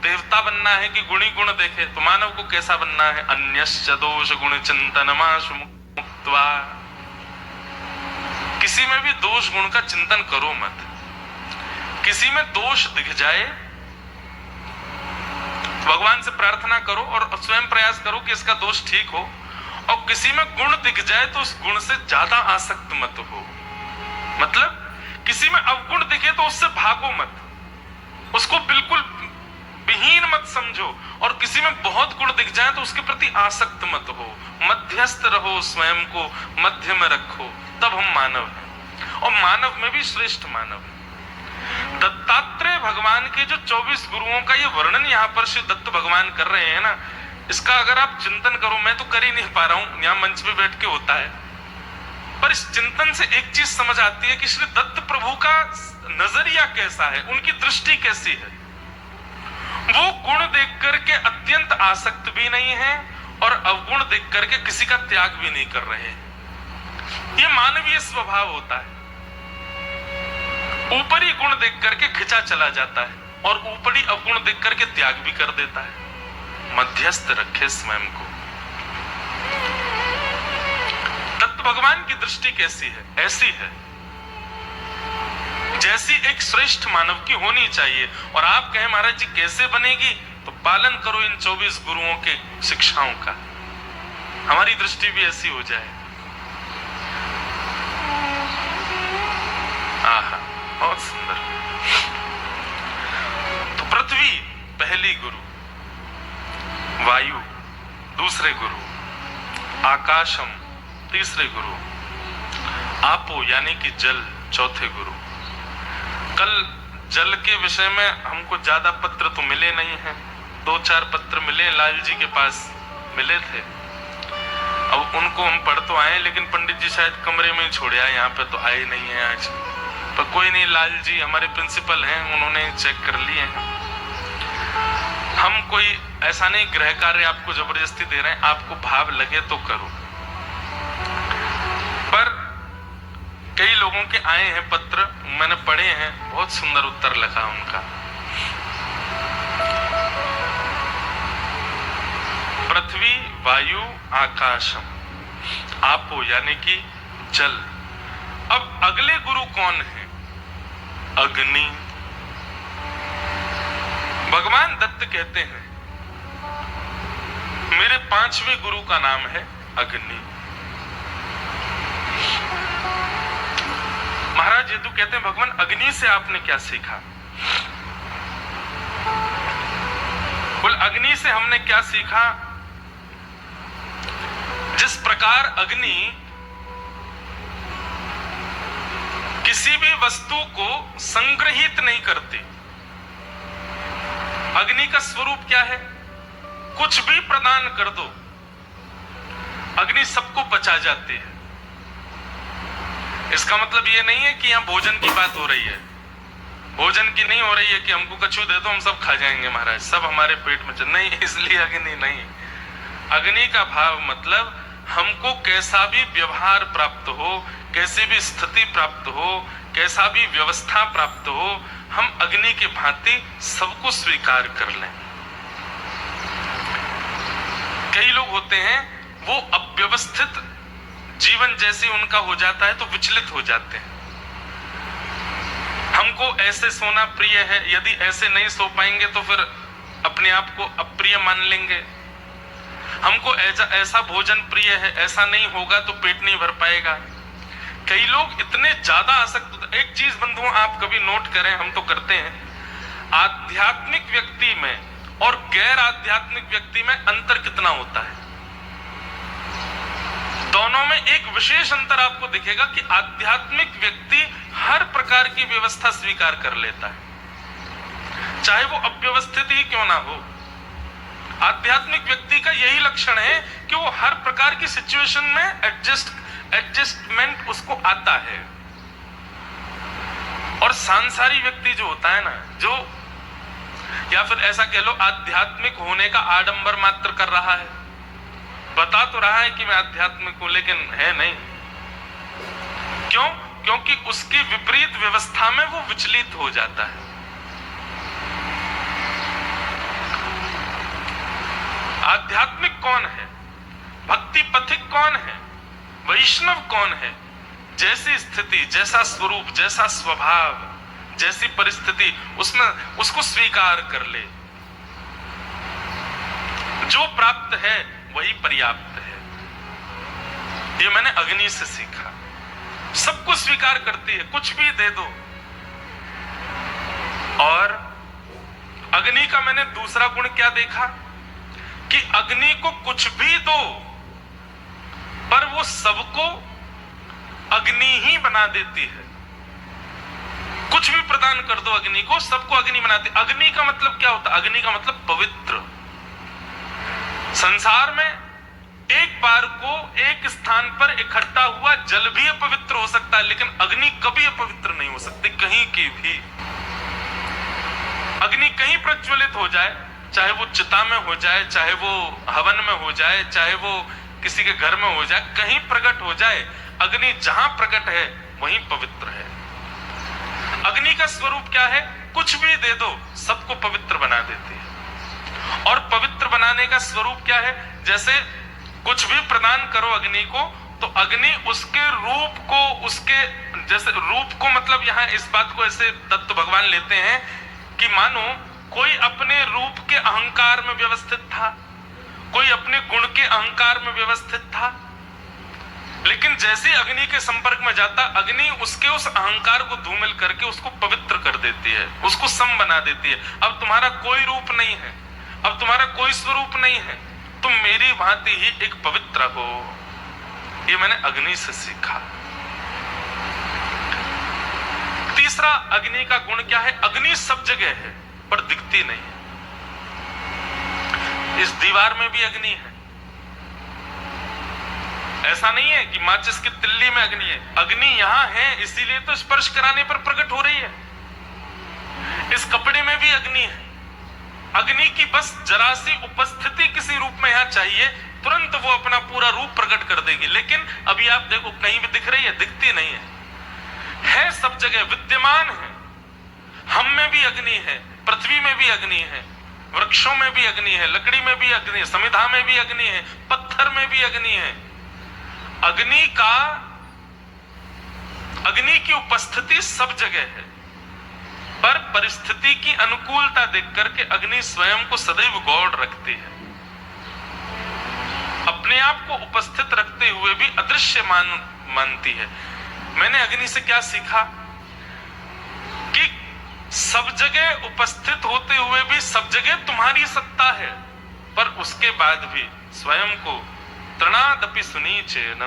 देवता बनना है कि गुणी गुण देखे। तो मानव को कैसा बनना है? अन्यश्च दोष गुण चिंतनमाशु मुक्त्वा। किसी में भी दोष गुण का चिंतन करो मत। किसी में दोष दिख जाए, भगवान से प्रार्थना करो और स्वयं प्रयास करो कि इसका दोष ठीक हो, और किसी में गुण दिख जाए तो उस गुण से ज्यादा आसक्त मत हो। मतलब किसी में अवगुण दिखे तो उससे भागो मत, उसको बिल्कुल विहीन मत समझो, और किसी में बहुत गुण दिख जाए तो उसके प्रति आसक्त मत हो। मध्यस्थ रहो, स्वयं को मध्य में रखो, तब हम मानव हैं। और मानव में भी श्रेष्ठ मानव है। दत्तात्रेय भगवान के जो 24 गुरुओं का ये वर्णन यहाँ पर श्री दत्त भगवान कर रहे हैं ना, इसका अगर आप चिंतन करो, मैं तो कर ही नहीं पा रहा हूं, यहाँ मंच पे बैठ के होता है, पर इस चिंतन से एक चीज समझ आती है कि श्री दत्त प्रभु का नजरिया कैसा है, उनकी दृष्टि कैसी है। वो गुण देख करके अत्यंत आसक्त भी नहीं है और अवगुण देख करके किसी का त्याग भी नहीं कर रहे। ये मानवीय स्वभाव होता है। ऊपरी गुण देख करके खिंचा चला जाता है और ऊपरी अवगुण देख करके त्याग भी कर देता है। मध्यस्थ रखे स्वयं को। दत्त भगवान की दृष्टि कैसी है? ऐसी है जैसी एक श्रेष्ठ मानव की होनी चाहिए। और आप कहें महाराज जी कैसे बनेगी? तो पालन करो इन 24 गुरुओं के शिक्षाओं का, हमारी दृष्टि भी ऐसी हो जाए। आहा, बहुत सुंदर। तो पृथ्वी पहली गुरु, वायु दूसरे गुरु, आकाशम तीसरे गुरु, आपो यानी कि जल चौथे गुरु। कल जल के विषय में हमको ज्यादा पत्र तो मिले नहीं हैं, 2-4 पत्र मिले, लाल जी के पास मिले थे। अब उनको हम पढ़ तो आए, लेकिन पंडित जी शायद कमरे में ही छोड़े आए, यहाँ पे तो आए नहीं है आज। पर कोई नहीं, लाल जी हमारे प्रिंसिपल हैं, उन्होंने चेक कर लिए हैं। हम कोई ऐसा नहीं गृह कार्य आपको जबरदस्ती दे रहे हैं, आपको भाव लगे तो करो। पर कई लोगों के आए हैं पत्र, मैंने पढ़े हैं, बहुत सुंदर उत्तर लिखा उनका। पृथ्वी वायु आकाशम, आपो यानी कि जल। अब अगले गुरु कौन है? अग्नि। भगवान दत्त कहते हैं मेरे 5वें गुरु का नाम है अग्नि। महाराज यदु कहते हैं भगवान अग्नि से आपने क्या सीखा? बोल अग्नि से हमने क्या सीखा? जिस प्रकार अग्नि किसी भी वस्तु को संग्रहित नहीं करती, अग्नि का स्वरूप क्या है? कुछ भी प्रदान कर दो, अग्नि सबको पचा जाती है। इसका मतलब ये नहीं है कि यहां भोजन की बात हो रही है, भोजन की नहीं हो रही है कि हमको कछू दे दो हम सब खा जाएंगे महाराज, सब हमारे पेट में नहीं, इसलिए अग्नि नहीं। अग्नि का भाव मतलब हमको कैसा भी व्यवहार प्राप्त हो, कैसी भी स्थिति प्राप्त हो, कैसा भी व्यवस्था प्राप्त हो, हम अग्नि के भांति सबको स्वीकार कर लें। कई लोग होते हैं वो अव्यवस्थित जीवन जैसे उनका हो जाता है तो विचलित हो जाते हैं। हमको ऐसे सोना प्रिय है, यदि ऐसे नहीं सो पाएंगे तो फिर अपने आप को अप्रिय मान लेंगे। हमको ऐसा भोजन प्रिय है, ऐसा नहीं होगा तो पेट नहीं भर पाएगा। कई लोग इतने ज्यादा आसक्त। एक चीज बंधुओं आप कभी नोट करें, हम तो करते हैं, आध्यात्मिक व्यक्ति में और गैर आध्यात्मिक व्यक्ति में अंतर कितना होता है। दोनों में एक विशेष अंतर आपको दिखेगा कि आध्यात्मिक व्यक्ति हर प्रकार की व्यवस्था स्वीकार कर लेता है, चाहे वो अव्यवस्थित ही क्यों ना हो। आध्यात्मिक व्यक्ति का यही लक्षण है कि वो हर प्रकार की सिचुएशन में एडजस्टमेंट उसको आता है। और सांसारिक व्यक्ति जो होता है ना, जो या फिर ऐसा कह लो आध्यात्मिक होने का आडंबर मात्र कर रहा है, बता तो रहा है कि मैं आध्यात्मिक हूं लेकिन है नहीं। क्यों? क्योंकि उसकी विपरीत व्यवस्था में वो विचलित हो जाता है। आध्यात्मिक कौन है, भक्ति पथिक कौन है, वैष्णव कौन है? जैसी स्थिति, जैसा स्वरूप, जैसा स्वभाव, जैसी परिस्थिति, उसमें उसको स्वीकार कर ले। जो प्राप्त है वही पर्याप्त है। ये मैंने अग्नि से सीखा। सबको स्वीकार करती है, कुछ भी दे दो। और अग्नि का मैंने दूसरा गुण क्या देखा कि अग्नि को कुछ भी दो पर वो सबको अग्नि ही बना देती है। कुछ भी प्रदान कर दो अग्नि को, सबको अग्नि बनाती। अग्नि का मतलब क्या होता है? अग्नि का मतलब पवित्र। संसार में एक बार को एक स्थान पर इकट्ठा हुआ जल भी अपवित्र हो सकता है, लेकिन अग्नि कभी अपवित्र नहीं हो सकती, कहीं की भी। अग्नि कहीं प्रज्वलित हो जाए, चाहे वो चिता में हो जाए, चाहे वो हवन में हो जाए, चाहे वो किसी के घर में हो जाए, कहीं प्रकट हो जाए, अग्नि जहां प्रकट है वहीं पवित्र है। अग्नि का स्वरूप क्या है? कुछ भी दे दो सबको पवित्र बना देती है। और पवित्र बनाने का स्वरूप क्या है? जैसे कुछ भी प्रदान करो अग्नि को, तो अग्नि उसके रूप को, उसके जैसे रूप को, मतलब यहां इस बात को ऐसे तत्व भगवान लेते हैं कि मानो कोई अपने रूप के अहंकार में व्यवस्थित था, कोई अपने गुण के अहंकार में व्यवस्थित था, लेकिन जैसे अग्नि के संपर्क में जाता, अग्नि उसके उस अहंकार को धूमिल करके उसको पवित्र कर देती है, उसको सम बना देती है। अब तुम्हारा कोई रूप नहीं है, अब तुम्हारा कोई स्वरूप नहीं है, तुम मेरी भांति ही एक पवित्र हो। ये मैंने अग्नि से सीखा। तीसरा अग्नि का गुण क्या है? अग्नि सब जगह है पर दिखती नहीं है। इस दीवार में भी अग्नि है, ऐसा नहीं है कि माचिस की तिल्ली में अग्नि है। अग्नि यहां है, इसीलिए तो स्पर्श कराने पर प्रकट हो रही है। इस कपड़े में भी अग्नि है। अग्नि की बस जरा सी उपस्थिति किसी रूप में यहां चाहिए, तुरंत वो अपना पूरा रूप प्रकट कर देगी। लेकिन अभी आप देखो, कहीं भी दिख रही है? दिखती नहीं है सब जगह विद्यमान है। हम में भी अग्नि है, पृथ्वी में भी अग्नि है, वृक्षों में भी अग्नि है, लकड़ी में भी अग्नि है, समिधा में भी अग्नि है, पत्थर में भी अग्नि है। अग्नि की उपस्थिति सब जगह है, पर परिस्थिति की अनुकूलता देख करके अग्नि स्वयं को सदैव गौड़ रखती है। अपने आप को उपस्थित रखते हुए भी अदृश्य मानती है। मैंने अग्नि से क्या सीखा कि सब जगह उपस्थित होते हुए भी सब जगह तुम्हारी सत्ता है, पर उसके बाद भी स्वयं को तृणादपि सुनीचेन,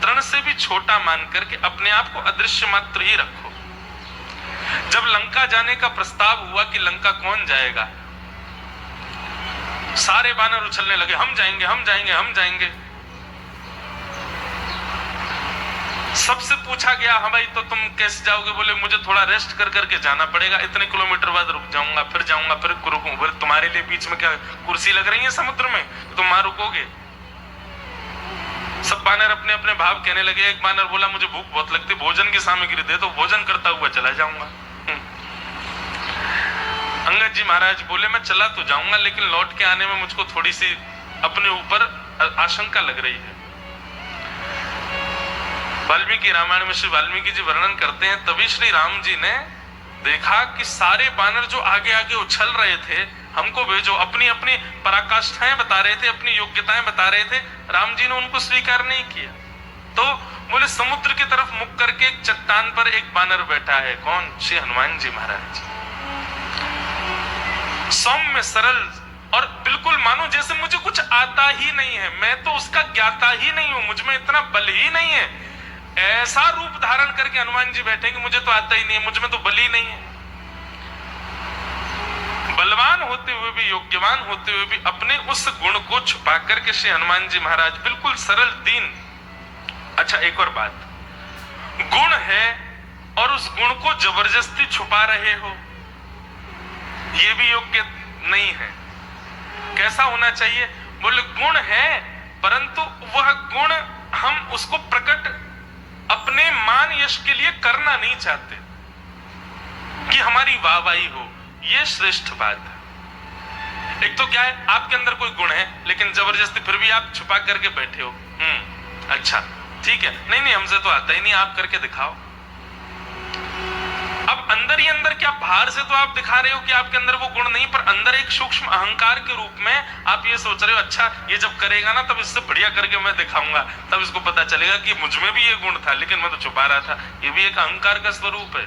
तृण से भी छोटा मान करके अपने आप को अदृश्य मात्र ही रखो। जब लंका जाने का प्रस्ताव हुआ कि लंका कौन जाएगा, सारे बानर उछलने लगे, हम जाएंगे, हम जाएंगे, हम जाएंगे। सबसे पूछा गया, हाँ भाई तो तुम कैसे जाओगे? बोले मुझे थोड़ा रेस्ट कर करके जाना पड़ेगा, इतने किलोमीटर बाद रुक जाऊंगा, फिर जाऊंगा, फिर रुकूंगा। बोले तुम्हारे लिए बीच में क्या कुर्सी लग रही है समुद्र में, तुम वहां रुकोगे? सब बानर अपने अपने भाव कहने लगे। एक बानर बोला मुझे भूख बहुत लगती, भोजन की सामग्री दे दो, भोजन करता हुआ चला जाऊंगा। अंगद जी महाराज बोले मैं चला तो जाऊंगा, लेकिन लौट के आने में मुझको थोड़ी सी अपने ऊपर आशंका लग रही है। वाल्मीकि रामायण में श्री वाल्मीकि जी वर्णन करते हैं, तभी श्री राम जी ने देखा कि सारे बानर जो आगे आगे उछल रहे थे, हमको भेजो, अपनी अपनी पराकाष्ठाएं बता रहे थे, अपनी योग्यताएं बता रहे थे, राम जी ने उनको स्वीकार नहीं किया। तो बोले समुद्र की तरफ मुख करके एक चट्टान पर एक बानर बैठा है, कौन? श्री हनुमान जी महाराज। सौम्य सरल और बिल्कुल मानो जैसे मुझे कुछ आता ही नहीं है, मैं तो उसका ज्ञाता ही नहीं हूं, मुझ में इतना बल ही नहीं है, ऐसा रूप धारण करके हनुमान जी बैठे कि मुझे तो आता ही नहीं है, मुझ में तो बल ही नहीं है। बलवान होते हुए भी, योग्यवान होते हुए भी अपने उस गुण को छुपा करके श्री हनुमान जी महाराज बिल्कुल सरल दीन। अच्छा एक और बात, गुण है और उस गुण को जबरदस्ती छुपा रहे हो, ये भी योग्य नहीं है। कैसा होना चाहिए? बोले गुण है परंतु वह गुण हम उसको प्रकट अपने मान यश के लिए करना नहीं चाहते कि हमारी वाहवाही हो, ये श्रेष्ठ बात है। एक तो क्या है, आपके अंदर कोई गुण है लेकिन जबरदस्ती फिर भी आप छुपा करके बैठे हो, अच्छा ठीक है, नहीं नहीं हमसे तो आता ही नहीं, आप करके दिखाओ। अब अंदर ही अंदर क्या, बाहर से तो आप दिखा रहे हो कि आपके अंदर वो गुण नहीं, पर अंदर एक सूक्ष्म अहंकार के रूप में आप ये सोच रहे हो, अच्छा ये जब करेगा ना तब इससे बढ़िया करके मैं दिखाऊंगा, तब इसको पता चलेगा कि मुझ में भी ये गुण था लेकिन मैं तो छुपा रहा था। ये भी एक अहंकार का स्वरूप है।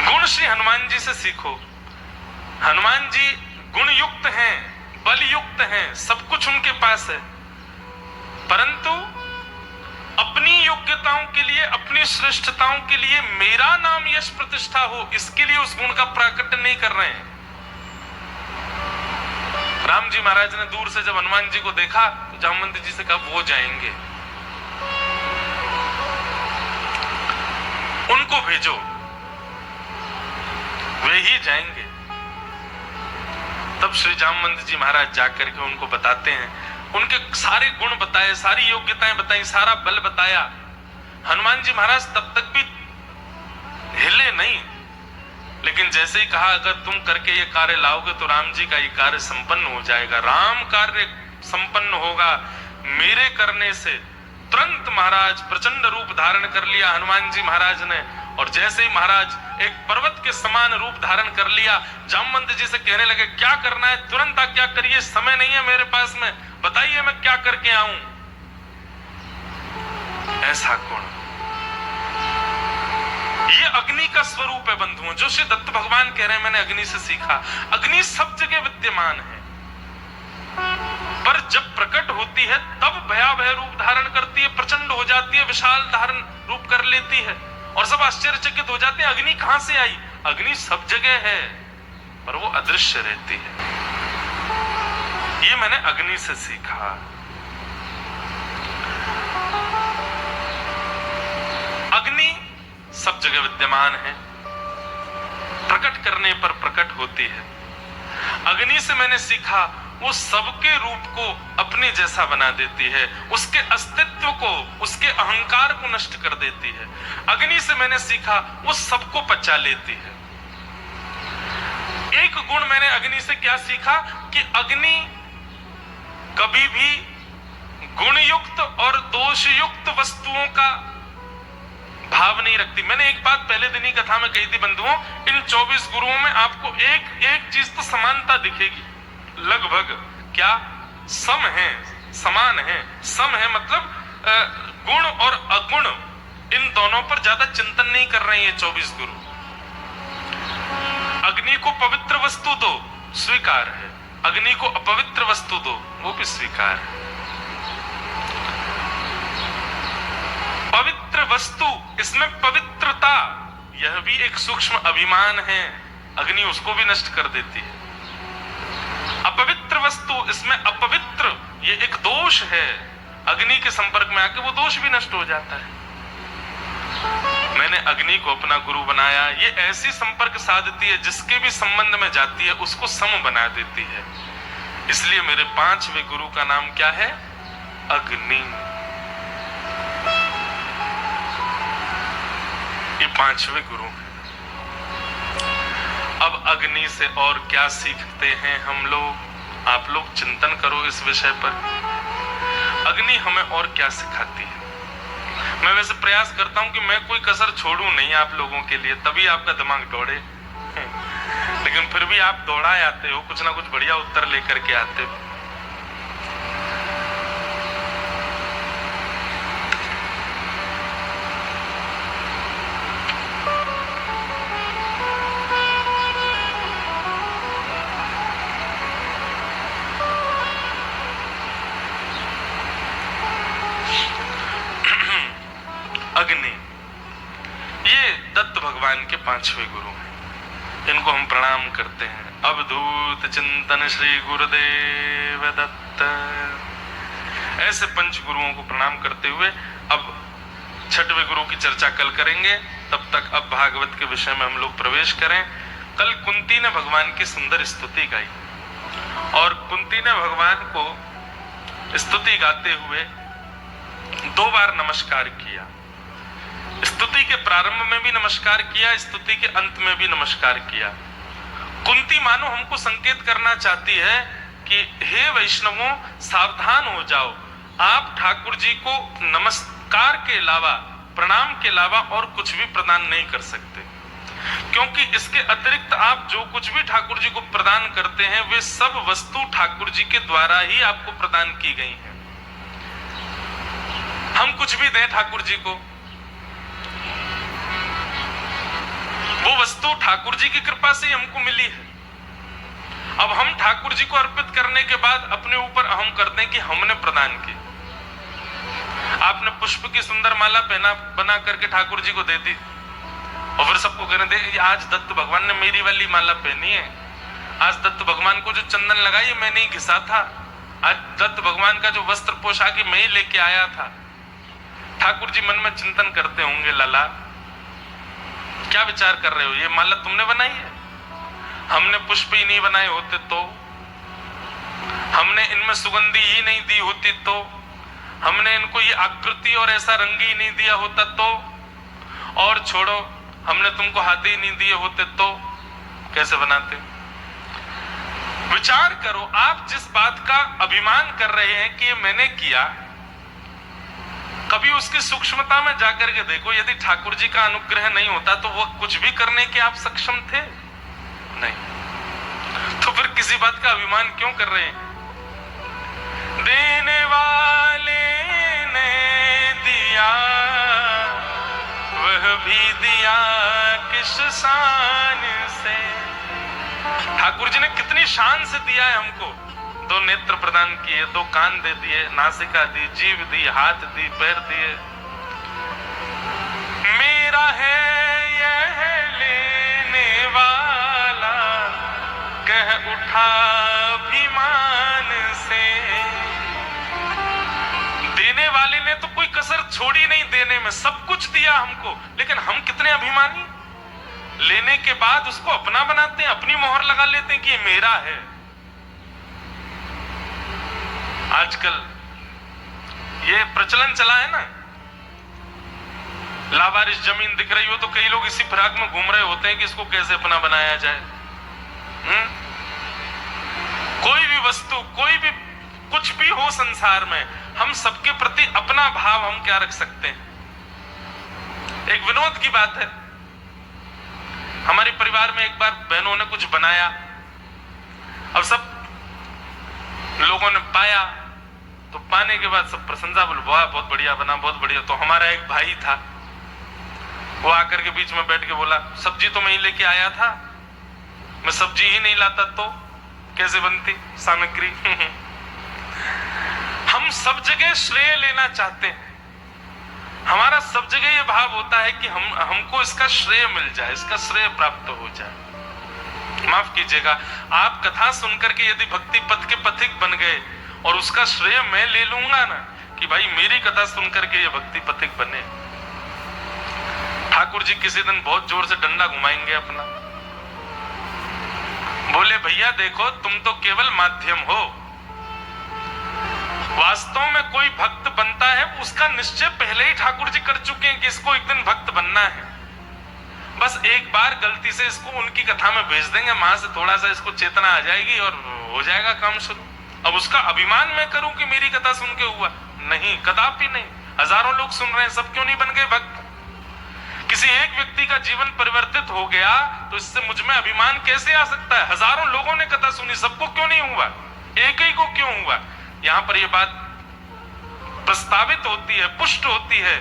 गुण श्री हनुमान जी से सीखो। हनुमान जी गुण युक्त हैं, बल युक्त हैं, सब कुछ उनके पास है, परंतु अपनी योग्यताओं के लिए, अपनी श्रेष्ठताओं के लिए मेरा नाम यश प्रतिष्ठा हो, इसके लिए उस गुण का प्राकट्य नहीं कर रहे हैं। राम जी महाराज ने दूर से जब हनुमान जी को देखा तो जामवंत जी से कहा वो जाएंगे, उनको भेजो, वे ही जाएंगे। तब श्री जामवंत जी महाराज जाकर के उनको बताते हैं, उनके सारे गुण बताए, सारी योग्यताएं बताई, सारा बल बताया। हनुमान जी महाराज तब तक भी हिले नहीं, लेकिन जैसे ही कहा अगर तुम करके ये कार्य लाओगे तो राम जी का ये कार्य संपन्न हो जाएगा, राम कार्य संपन्न होगा मेरे करने से। तुरंत महाराज प्रचंड रूप धारण कर लिया हनुमान जी महाराज ने, और जैसे ही महाराज एक पर्वत के समान रूप धारण कर लिया, जामवंत जी से कहने लगे क्या करना है, तुरंत आज्ञा करिए, समय नहीं है मेरे पास में, बताइए मैं क्या करके आऊं। ऐसा गुण, ये अग्नि का स्वरूप है बंधुओं, जो श्री दत्त भगवान कह रहे हैं मैंने अग्नि से सीखा। अग्नि सब जगह विद्यमान है, पर जब प्रकट होती है तब भयावह रूप धारण करती है, प्रचंड हो जाती है, विशाल धारण रूप कर लेती है, और सब आश्चर्यचकित हो जाते हैं अग्नि कहां से आई। अग्नि सब जगह है पर वो अदृश्य रहती है। ये मैंने अग्नि से सीखा। अग्नि सब जगह विद्यमान है, प्रकट करने पर प्रकट होती है। अग्नि से मैंने सीखा वो सबके रूप को अपने जैसा बना देती है, उसके अस्तित्व को, उसके अहंकार को नष्ट कर देती है। अग्नि से मैंने सीखा वो सबको पचा लेती है। एक गुण मैंने अग्नि से क्या सीखा कि अग्नि कभी भी गुणयुक्त और दोषयुक्त वस्तुओं का भाव नहीं रखती। मैंने एक बात पहले दिन ही कथा में कही थी बंधुओं, इन 24 गुरुओं में आपको एक एक चीज तो समानता दिखेगी लगभग, क्या सम है, समान है। सम है मतलब गुण और अगुण इन दोनों पर ज्यादा चिंतन नहीं कर रहे हैं ये 24 गुरु। अग्नि को पवित्र वस्तु दो स्वीकार है, अग्नि को अपवित्र वस्तु दो वो भी स्वीकार है। पवित्र वस्तु, इसमें पवित्रता, यह भी एक सूक्ष्म अभिमान है, अग्नि उसको भी नष्ट कर देती है। अपवित्र वस्तु, इसमें अपवित्र, ये एक दोष है, अग्नि के संपर्क में आके वो दोष भी नष्ट हो जाता है। मैंने अग्नि को अपना गुरु बनाया, ये ऐसी संपर्क साधती है जिसके भी संबंध में जाती है उसको सम बना देती है। इसलिए मेरे 5वें गुरु का नाम क्या है? अग्नि। ये 5वें गुरु हैं। अब अग्नि से और क्या सीखते हैं हम लोग? आप लोग चिंतन करो इस विषय पर। अग्नि हमें और क्या सिखाती है। मैं वैसे प्रयास करता हूं कि मैं कोई कसर छोड़ूं नहीं आप लोगों के लिए, तभी आपका दिमाग दौड़े। लेकिन फिर भी आप दौड़ाए आते हो, कुछ ना कुछ बढ़िया उत्तर लेकर के आते हो। अग्नि, ये दत्त भगवान के 5वें गुरु हैं, इनको हम प्रणाम करते हैं। अवधूत चिंतन श्री गुरुदेव दत्त। ऐसे पंच गुरुओं को प्रणाम करते हुए अब 6वें गुरु की चर्चा कल करेंगे। तब तक अब भागवत के विषय में हम लोग प्रवेश करें। कल कुंती ने भगवान की सुंदर स्तुति गाई और कुंती ने भगवान को स्तुति गाते हुए 2 बार नमस्कार किया। स्तुति के प्रारंभ में भी नमस्कार किया, स्तुति के अंत में भी नमस्कार किया। कुंती मानो हमको संकेत करना चाहती है कि हे वैष्णवों, सावधान हो जाओ, आप ठाकुर जी को नमस्कार के अलावा, प्रणाम के अलावा और कुछ भी प्रदान नहीं कर सकते, क्योंकि इसके अतिरिक्त आप जो कुछ भी ठाकुर जी को प्रदान करते हैं वे सब वस्तु ठाकुर जी के द्वारा ही आपको प्रदान की गई है। हम कुछ भी दें ठाकुर जी को, वो वस्तु ठाकुर जी की कृपा से हमको मिली है। अब हम ठाकुर जी को अर्पित करने के बाद अपने ऊपर अहम करते हैं कि हमने प्रदान की। आपने पुष्प की सुंदर माला पहना बना करके ठाकुर जी को दे दी और फिर सबको कहने दे आज दत्त भगवान ने मेरी वाली माला पहनी है, आज दत्त भगवान को जो चंदन लगाई मैंने ही घिसा था, आज दत्त भगवान का जो वस्त्र पोशाक मैं ही लेके आया था। ठाकुर जी मन में चिंतन करते होंगे, लाला क्या विचार कर रहे हो, ये माला तुमने बनाई है, हमने पुष्प ही नहीं बनाए होते तो, हमने इनमें सुगंधी ही नहीं दी होती तो, हमने इनको ये आकृति और ऐसा रंग ही नहीं दिया होता तो, और छोड़ो हमने तुमको हाथ ही नहीं दिए होते तो कैसे बनाते। विचार करो, आप जिस बात का अभिमान कर रहे हैं कि ये मैंने किया, कभी उसकी सूक्ष्मता में जाकर के देखो। यदि ठाकुर जी का अनुग्रह नहीं होता तो वो कुछ भी करने के आप सक्षम थे नहीं, तो फिर किसी बात का अभिमान क्यों कर रहे हैं। देने वाले ने दिया वह भी दिया किस शान से। ठाकुर जी ने कितनी शान से दिया है हमको, 2 नेत्र प्रदान किए, 2 कान दे दिए, नासिका दी, जीभ दी, हाथ दी, पैर दिए। मेरा है यह लेने वाला, कह उठा अभिमान से। देने वाले ने तो कोई कसर छोड़ी नहीं देने में, सब कुछ दिया हमको, लेकिन हम कितने अभिमानी, लेने के बाद उसको अपना बनाते हैं, अपनी मोहर लगा लेते हैं कि ये मेरा है। आजकल ये प्रचलन चला है ना, लावारिस जमीन दिख रही हो तो कई लोग इसी फिराक में घूम रहे होते हैं कि इसको कैसे अपना बनाया जाए। कोई भी वस्तु, कोई भी कुछ भी हो संसार में, हम सबके प्रति अपना भाव हम क्या रख सकते हैं। एक विनोद की बात है, हमारे परिवार में एक बार बहनों ने कुछ बनाया, अब सब लोगों ने पाया, तो पाने के बाद सब प्रशंसा, बोले वाह बहुत बढ़िया बना, बहुत बढ़िया। तो हमारा एक भाई था, वो आकर के बीच में बैठ के बोला सब्जी तो मैं ही लेके आया था, मैं सब्जी ही नहीं लाता तो कैसे बनती सामग्री। हम सब जगह श्रेय लेना चाहते हैं, हमारा सब जगह ये भाव होता है कि हमको इसका श्रेय मिल जाए, इसका श्रेय प्राप्त हो जाए। माफ कीजिएगा, आप कथा सुनकर के यदि भक्ति पथ के पथिक बन गए और उसका श्रेय मैं ले लूंगा ना कि भाई मेरी कथा सुनकर के ये भक्ति पथिक बने, ठाकुर जी किसी दिन बहुत जोर से डंडा घुमाएंगे अपना, बोले भैया देखो तुम तो केवल माध्यम हो, वास्तव में कोई भक्त बनता है उसका निश्चय पहले ही ठाकुर जी कर चुके हैं कि इसको एक दिन भक्त बनना है, बस एक बार गलती से इसको उनकी कथा में भेज देंगे, वहां से थोड़ा सा इसको चेतना आ जाएगी और हो जाएगा काम शुरू। अब उसका अभिमान मैं करूं कि मेरी कथा सुन के हुआ, नहीं, कदापि नहीं। हजारों लोग सुन रहे हैं, सब क्यों नहीं बन गए भक्त? किसी एक व्यक्ति का जीवन परिवर्तित हो गया तो इससे मुझ में अभिमान कैसे आ सकता है? हजारों लोगों ने कथा सुनी, सबको क्यों नहीं हुआ? एक ही को क्यों हुआ? यहां पर यह बात प्रस्तावित होती है, पुष्ट होती है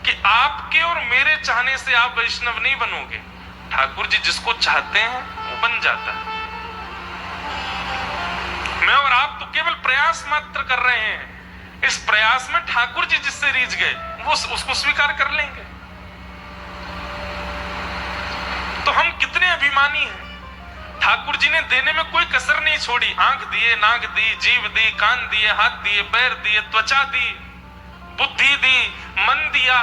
कि आपके और मेरे चाहने से आप वैष्णव नहीं बनोगे। ठाकुर जी जिसको चाहते हैं वो बन जाता है। मैं और आप तो केवल प्रयास मात्र कर रहे हैं। इस प्रयास में ठाकुर जी जिससे रीझ गए वो उसको स्वीकार कर लेंगे। तो हम कितने अभिमानी हैं। ठाकुर जी ने देने में कोई कसर नहीं छोड़ी। आंख दिए, नाक दी, जीभ दी, कान दिए, हाथ दिए, पैर दिए, त्वचा दी, बुद्धि दी, मन दिया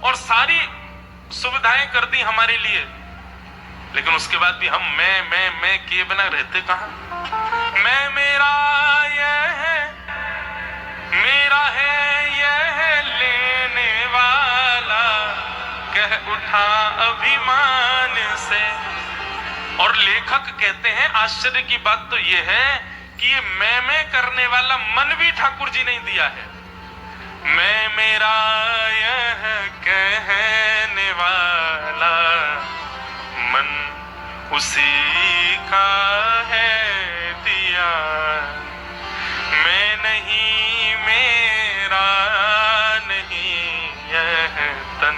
और सारी सुविधाएं कर दी हमारे लिए। लेकिन उसके बाद भी हम मैं किए बिना रहते कहां? मैं मेरा यह है, मेरा है यह लेने वाला, कह उठा अभिमान से। और लेखक कहते हैं आश्चर्य की बात तो यह है कि ये मैं करने वाला मन भी ठाकुर जी नहीं दिया है। मैं मेरा यह कहने वाला मन उसी का है दिया। मैं नहीं, मेरा नहीं, यह तन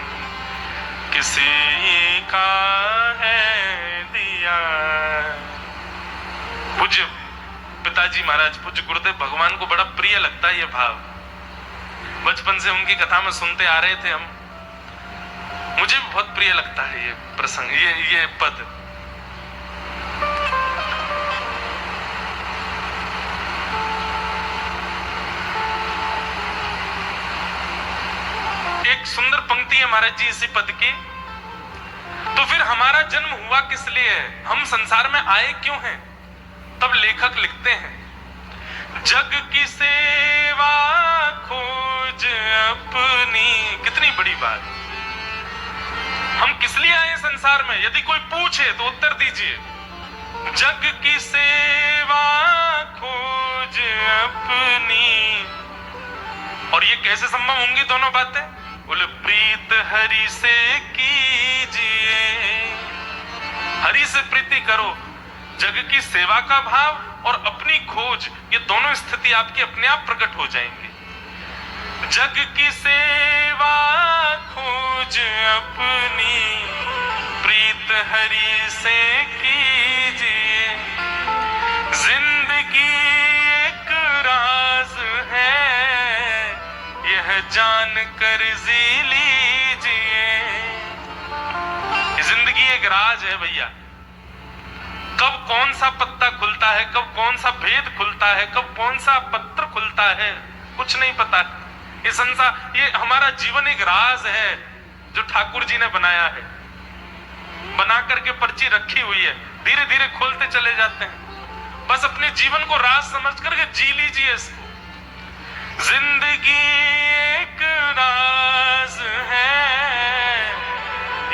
किसी का है दिया। पूज्य पिताजी महाराज, पूज्य गुरुदेव भगवान को बड़ा प्रिय लगता है ये भाव। बचपन से उनकी कथा में सुनते आ रहे थे हम। मुझे भी बहुत प्रिय लगता है ये प्रसंग, ये पद। एक सुंदर पंक्ति है महाराज जी इसी पद की। तो फिर हमारा जन्म हुआ किस लिए है? हम संसार में आए क्यों हैं? तब लेखक लिखते हैं, जग की सेवा खोज अपनी। कितनी बड़ी बात। हम किस लिए आए संसार में? यदि कोई पूछे तो उत्तर दीजिए। जग की सेवा खोज अपनी। और ये कैसे संभव होंगी दोनों बातें? बोले प्रीत हरि से कीजिए, हरि से प्रीति करो। जग की सेवा का भाव और अपनी खोज, ये दोनों स्थिति आपकी अपने आप प्रकट हो जाएंगी। जग की सेवा खोज अपनी, प्रीत हरि से कीजिए। जिंदगी एक राज है, यह जान कर जी लीजिए। जिंदगी एक राज है भैया। कब कौन सा पत्ता खुलता है, कब कौन सा भेद खुलता है, कब कौन सा पत्र खुलता है, कुछ नहीं पता। ये संसार, ये हमारा जीवन एक राज है जो ठाकुर जी ने बनाया है। बना करके पर्ची रखी हुई है, धीरे धीरे खोलते चले जाते हैं। बस अपने जीवन को राज समझ करके जी लीजिए। जिंदगी एक राज है,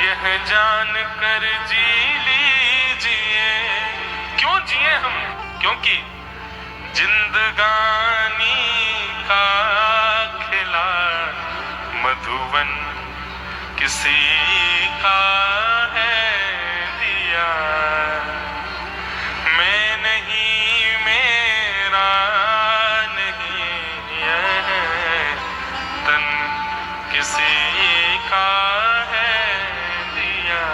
यह जान कर जी लीजिए। क्यों जिए हम? क्योंकि जिंदगानी का खिला मधुवन किसी का है दिया। मैं नहीं, मेरा नहीं, यह तन किसी का है दिया।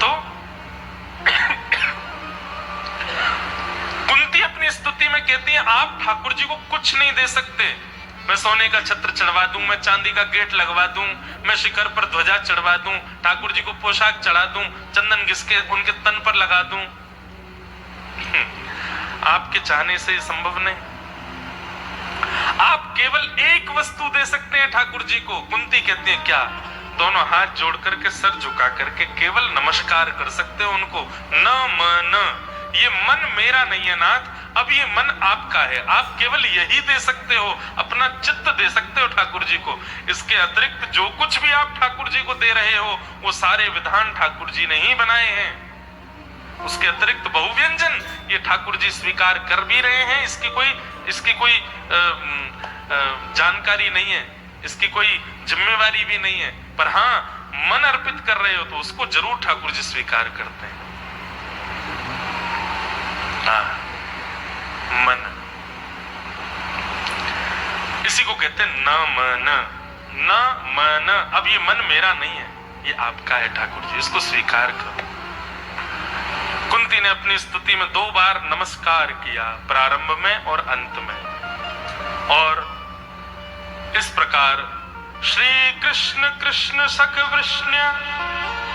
तो कुंती अपनी स्तुति में कहती है, आप ठाकुर जी को कुछ नहीं दे सकते। मैं सोने का छत्र चढ़वा दूं, मैं चांदी का गेट लगवा दूं, मैं शिखर पर ध्वजा चढ़वा दूं, ठाकुर जी को पोशाक चढ़ा दूं, चंदन घिसके उनके तन पर लगा दूं। आपके चाहने से संभव नहीं। आप केवल एक वस्तु दे सकते हैं ठाकुर जी को। कुंती कहती है क्या? दोनों हाथ जोड़ करके, सर झुका करके केवल नमस्कार कर सकते हो उनको। न मन, ये मन मेरा नहीं है नाथ, अब ये मन आपका है। आप केवल यही दे सकते हो, अपना चित्त दे सकते हो ठाकुर जी को। इसके अतिरिक्त जो कुछ भी आप ठाकुर जी को दे रहे हो वो सारे विधान ठाकुर जी ने ही बनाए हैं। उसके अतिरिक्त बहुव्यंजन ये ठाकुर जी स्वीकार कर भी रहे हैं, इसकी कोई जानकारी नहीं है, इसकी कोई जिम्मेवारी भी नहीं है, पर हाँ मन अर्पित कर रहे हो तो उसको जरूर ठाकुर जी स्वीकार करते हैं। हाँ, मन, इसी को कहते हैं न मन, न मन। अब ये मन मेरा नहीं है, ये आपका है ठाकुर जी, इसको स्वीकार करो। कुंती ने अपनी स्तुति में 2 बार नमस्कार किया, प्रारंभ में और अंत में, और इस प्रकार श्री कृष्ण कृष्ण सख वृष्ण्य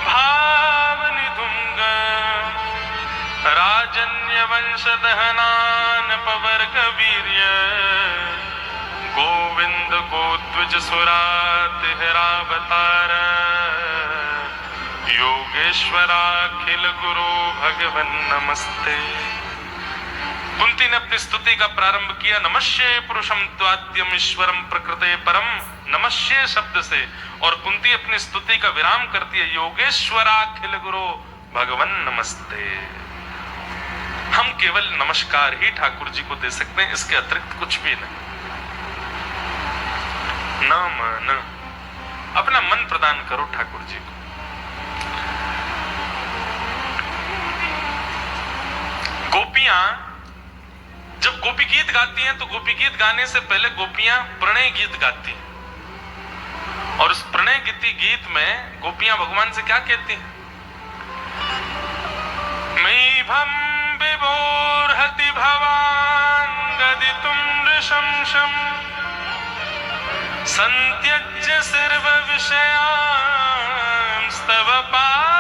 भाव निधुंग राजन्य वंश दहनान पवर्ग वीर्य गोविंद गोद्विज सुरात हिरावतार योगेश्वराखिल गुरु भगवन नमस्ते। कुंती ने अपनी स्तुति का प्रारंभ किया नमस्ये पुरुषम त्वाद्यम ईश्वरम प्रकृते परम, नमस्ये शब्द से, और कुंती अपनी स्तुति का विराम करती है योगेश्वराखिल गुरु भगवन नमस्ते। हम केवल नमस्कार ही ठाकुर जी को दे सकते हैं, इसके अतिरिक्त कुछ भी नहीं। न मन, अपना मन प्रदान करो ठाकुर जी को। गोपियां जब गोपी गीत गाती हैं तो गोपी गीत गाने से पहले गोपियां प्रणय गीत गाती हैं, और उस प्रणय गीत में गोपियां भगवान से क्या कहती हैं? मयि भम विभोर्हति भवान गदितुं नृशंसम् संत्यज्य सर्व विषयांस्तव पादमूलम्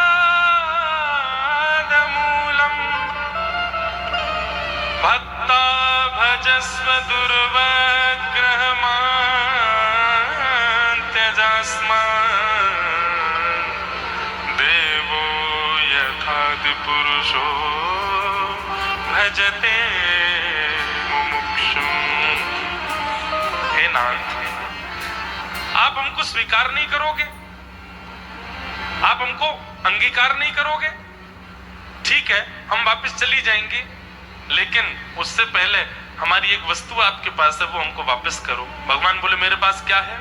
भक्ता भजस्व दुर्वग्रहमान् त्यजास्मान् देवो यथादि पुरुषो भजते मुमुक्षुम्। हे नाथ, आप हमको स्वीकार नहीं करोगे, आप हमको अंगीकार नहीं करोगे, ठीक है हम वापस चली जाएंगे, लेकिन उससे पहले हमारी एक वस्तु आपके पास है, वो हमको वापस करो। भगवान बोले मेरे पास क्या है?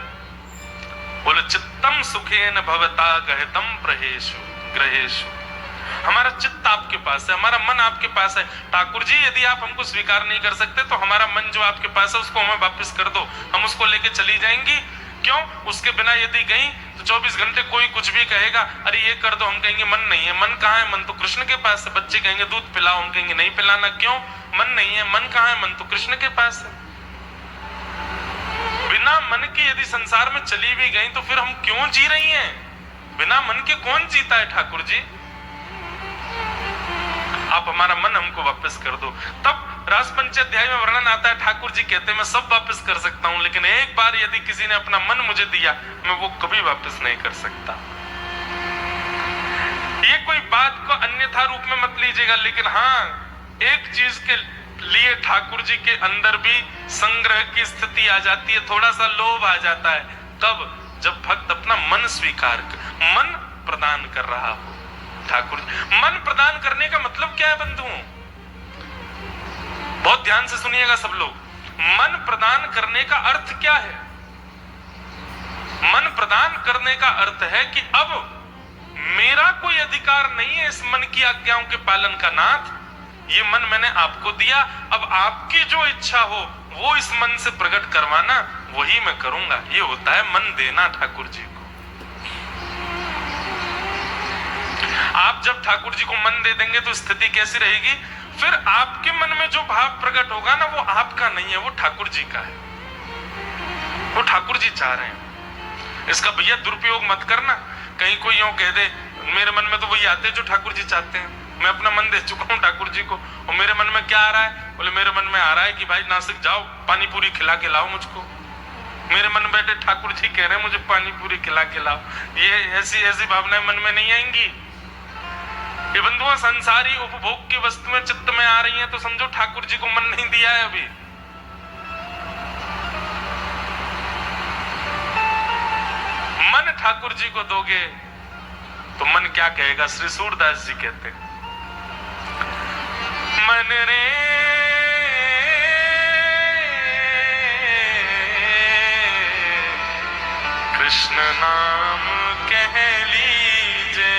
बोले चित्तम सुखेन भवता गहतम प्रहेषु ग्रहेषु। हमारा चित्त आपके पास है, हमारा मन आपके पास है। ठाकुर जी यदि आप हमको स्वीकार नहीं कर सकते तो हमारा मन जो आपके पास है उसको हमें वापस कर दो, हम उसको लेके चली जाएंगी। क्यों? उसके बिना यदि गई तो 24 घंटे कोई कुछ भी कहेगा, अरे ये कर दो, हम कहेंगे मन नहीं है। मन कहाँ है? मन तो कृष्ण के पास है। बच्चे कहेंगे दूध पिलाओ, हम कहेंगे नहीं पिलाना। क्यों? मन नहीं है। मन कहाँ है? मन तो कृष्ण के पास है। बिना मन के यदि संसार में चली भी गई तो फिर हम क्यों जी रही हैं? बिना मन के कौन जीता है ठाकुर जी? आप हमारा मन हमको वापस कर दो। तब रास पंचाध्याय में वर्णन आता है, ठाकुर जी कहते हैं मैं सब वापस कर सकता हूं, लेकिन एक बार यदि किसी ने अपना मन मुझे दिया मैं वो कभी वापस नहीं कर सकता। ये कोई बात को अन्यथा रूप में मत लीजिएगा, लेकिन हाँ एक चीज के लिए ठाकुर जी के अंदर भी संग्रह की स्थिति आ जाती है, थोड़ा सा लोभ आ जाता है। कब? जब भक्त अपना मन मन प्रदान कर रहा हो। ठाकुर मन प्रदान करने का मतलब क्या है बंधुओं? बहुत ध्यान से सुनिएगा सब लोग। मन प्रदान करने का अर्थ क्या है? मन प्रदान करने का अर्थ है कि अब मेरा कोई अधिकार नहीं है इस मन की आज्ञाओं के पालन का। नाथ, ये मन मैंने आपको दिया, अब आपकी जो इच्छा हो वो इस मन से प्रकट करवाना, वही मैं करूंगा। ये होता है मन देना ठाकुर जी को। आप जब ठाकुर जी को मन दे देंगे तो स्थिति कैसी रहेगी? फिर आपके मन में जो भाव प्रकट होगा ना, वो आपका नहीं है, वो ठाकुर जी का है। वो ठाकुर जी चाह रहे हैं। इसका भैया दुरुपयोग मत करना। कहीं कोई यूं कह दे मेरे मन में तो वही आते हैं जो ठाकुर जी चाहते हैं, मैं अपना मन दे चुका हूं ठाकुर जी को, और मेरे मन में क्या आ रहा है? बोले मेरे मन में आ रहा है कि भाई नासिक जाओ, पानी पूरी खिला के लाओ मुझको। मेरे मन में बैठे ठाकुर जी कह रहे हैं मुझे पानी पूरी खिला के लाओ। ये ऐसी भावनाएं मन में नहीं आएंगी। ये बंधुओं संसारी उपभोग की वस्तुएं चित्त में आ रही हैं तो समझो ठाकुर जी को मन नहीं दिया है अभी। मन ठाकुर जी को दोगे तो मन क्या कहेगा? श्री सूरदास जी कहते हैं मन रे कृष्ण नाम कह लीजे,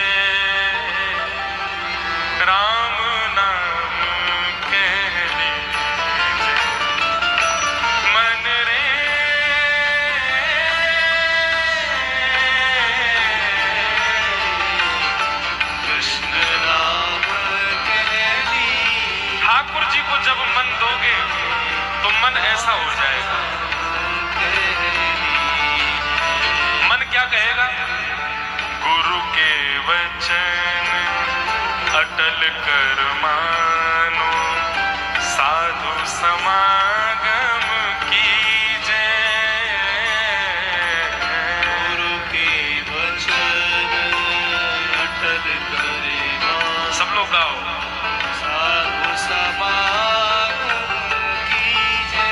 राम नाम कह लीजे। मन रे कृष्ण नाम कह लीजे। ठाकुर जी को जब मन दोगे तो मन ऐसा हो जाएगा। मन क्या कहेगा? गुरु के वचन अटल कर मानो, साधु समागम कीजे। गुरु के वचन अटल करे मानो, सब लोग गाओ। साधु समागम कीजे।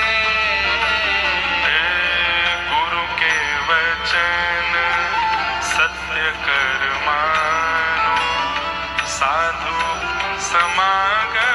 गुरु के वचन सत्य कर मानो, साधु समागम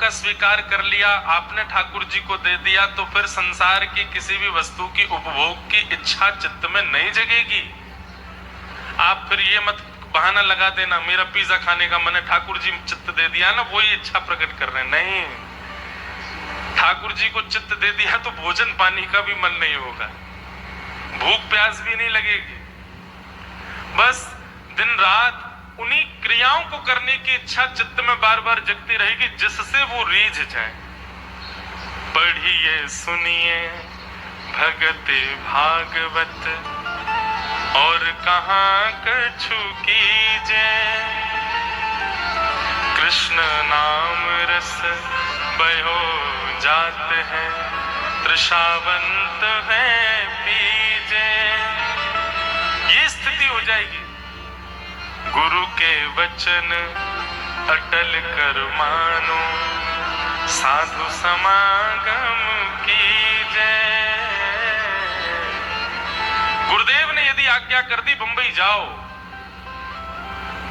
आपका स्वीकार कर लिया, आपने ठाकुर जी को दे दिया, तो फिर संसार की किसी भी वस्तु की उपभोग की इच्छा चित्त में नहीं जगेगी। आप फिर ये मत बहाना लगा देना मेरा पिज्जा खाने का मन है, ठाकुर जी चित्त दे दिया ना, वही इच्छा प्रकट कर रहे हैं। नहीं, ठाकुर जी को चित्त दे दिया तो भोजन पानी का भी मन नहीं होगा, भूख प्यास भी नहीं लगेगी। बस दिन रात उन्हीं क्रियाओं को करने की इच्छा चित्त में बार बार जगती रहेगी जिससे वो रीझ जाए। पढ़िए सुनिए भगत भागवत और कहाँ कछु कीजे, कृष्ण नाम रस बहो जात है, तृषावंत है पीजे। ये स्थिति हो जाएगी। गुरु के वचन अटल कर मानो, साधु समागम कीजे। गुरुदेव ने यदि आज्ञा कर दी बंबई जाओ,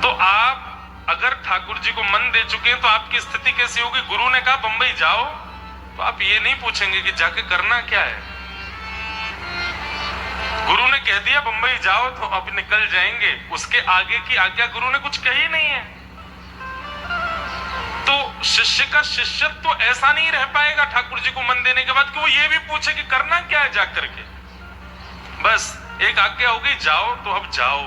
तो आप अगर ठाकुर जी को मन दे चुके हैं तो आपकी स्थिति कैसी होगी? गुरु ने कहा बंबई जाओ, तो आप ये नहीं पूछेंगे कि जाके करना क्या है। गुरु ने कह दिया बंबई जाओ तो अब निकल जाएंगे, उसके आगे की आज्ञा गुरु ने कुछ कही नहीं है। तो शिष्य का शिष्यत्व तो ऐसा नहीं रह पाएगा ठाकुर जी को मन देने के बाद कि वो ये भी पूछे कि करना क्या है जाकर के। बस एक आज्ञा हो गई जाओ तो अब जाओ।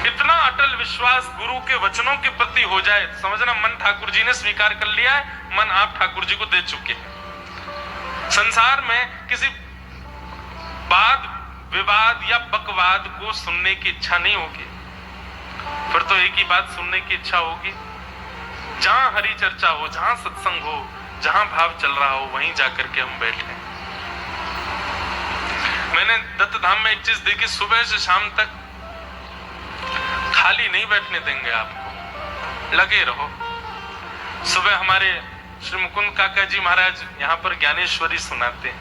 इतना अटल विश्वास गुरु के वचनों के प्रति हो जाए, समझना मन ठाकुर जी ने स्वीकार कर लिया है, मन आप ठाकुर जी को दे चुके हैं। संसार में किसी वाद विवाद या बकवाद को सुनने की इच्छा नहीं होगी, फिर तो एक ही बात सुनने की इच्छा होगी। जहां हरि चर्चा हो, जहां सत्संग हो, जहां भाव चल रहा हो, वहीं जाकर के हम बैठे। मैंने दत्त धाम में एक चीज देखी, सुबह से शाम तक खाली नहीं बैठने देंगे आपको, लगे रहो। सुबह हमारे श्री मुकुंद काका जी महाराज यहाँ पर ज्ञानेश्वरी सुनाते हैं।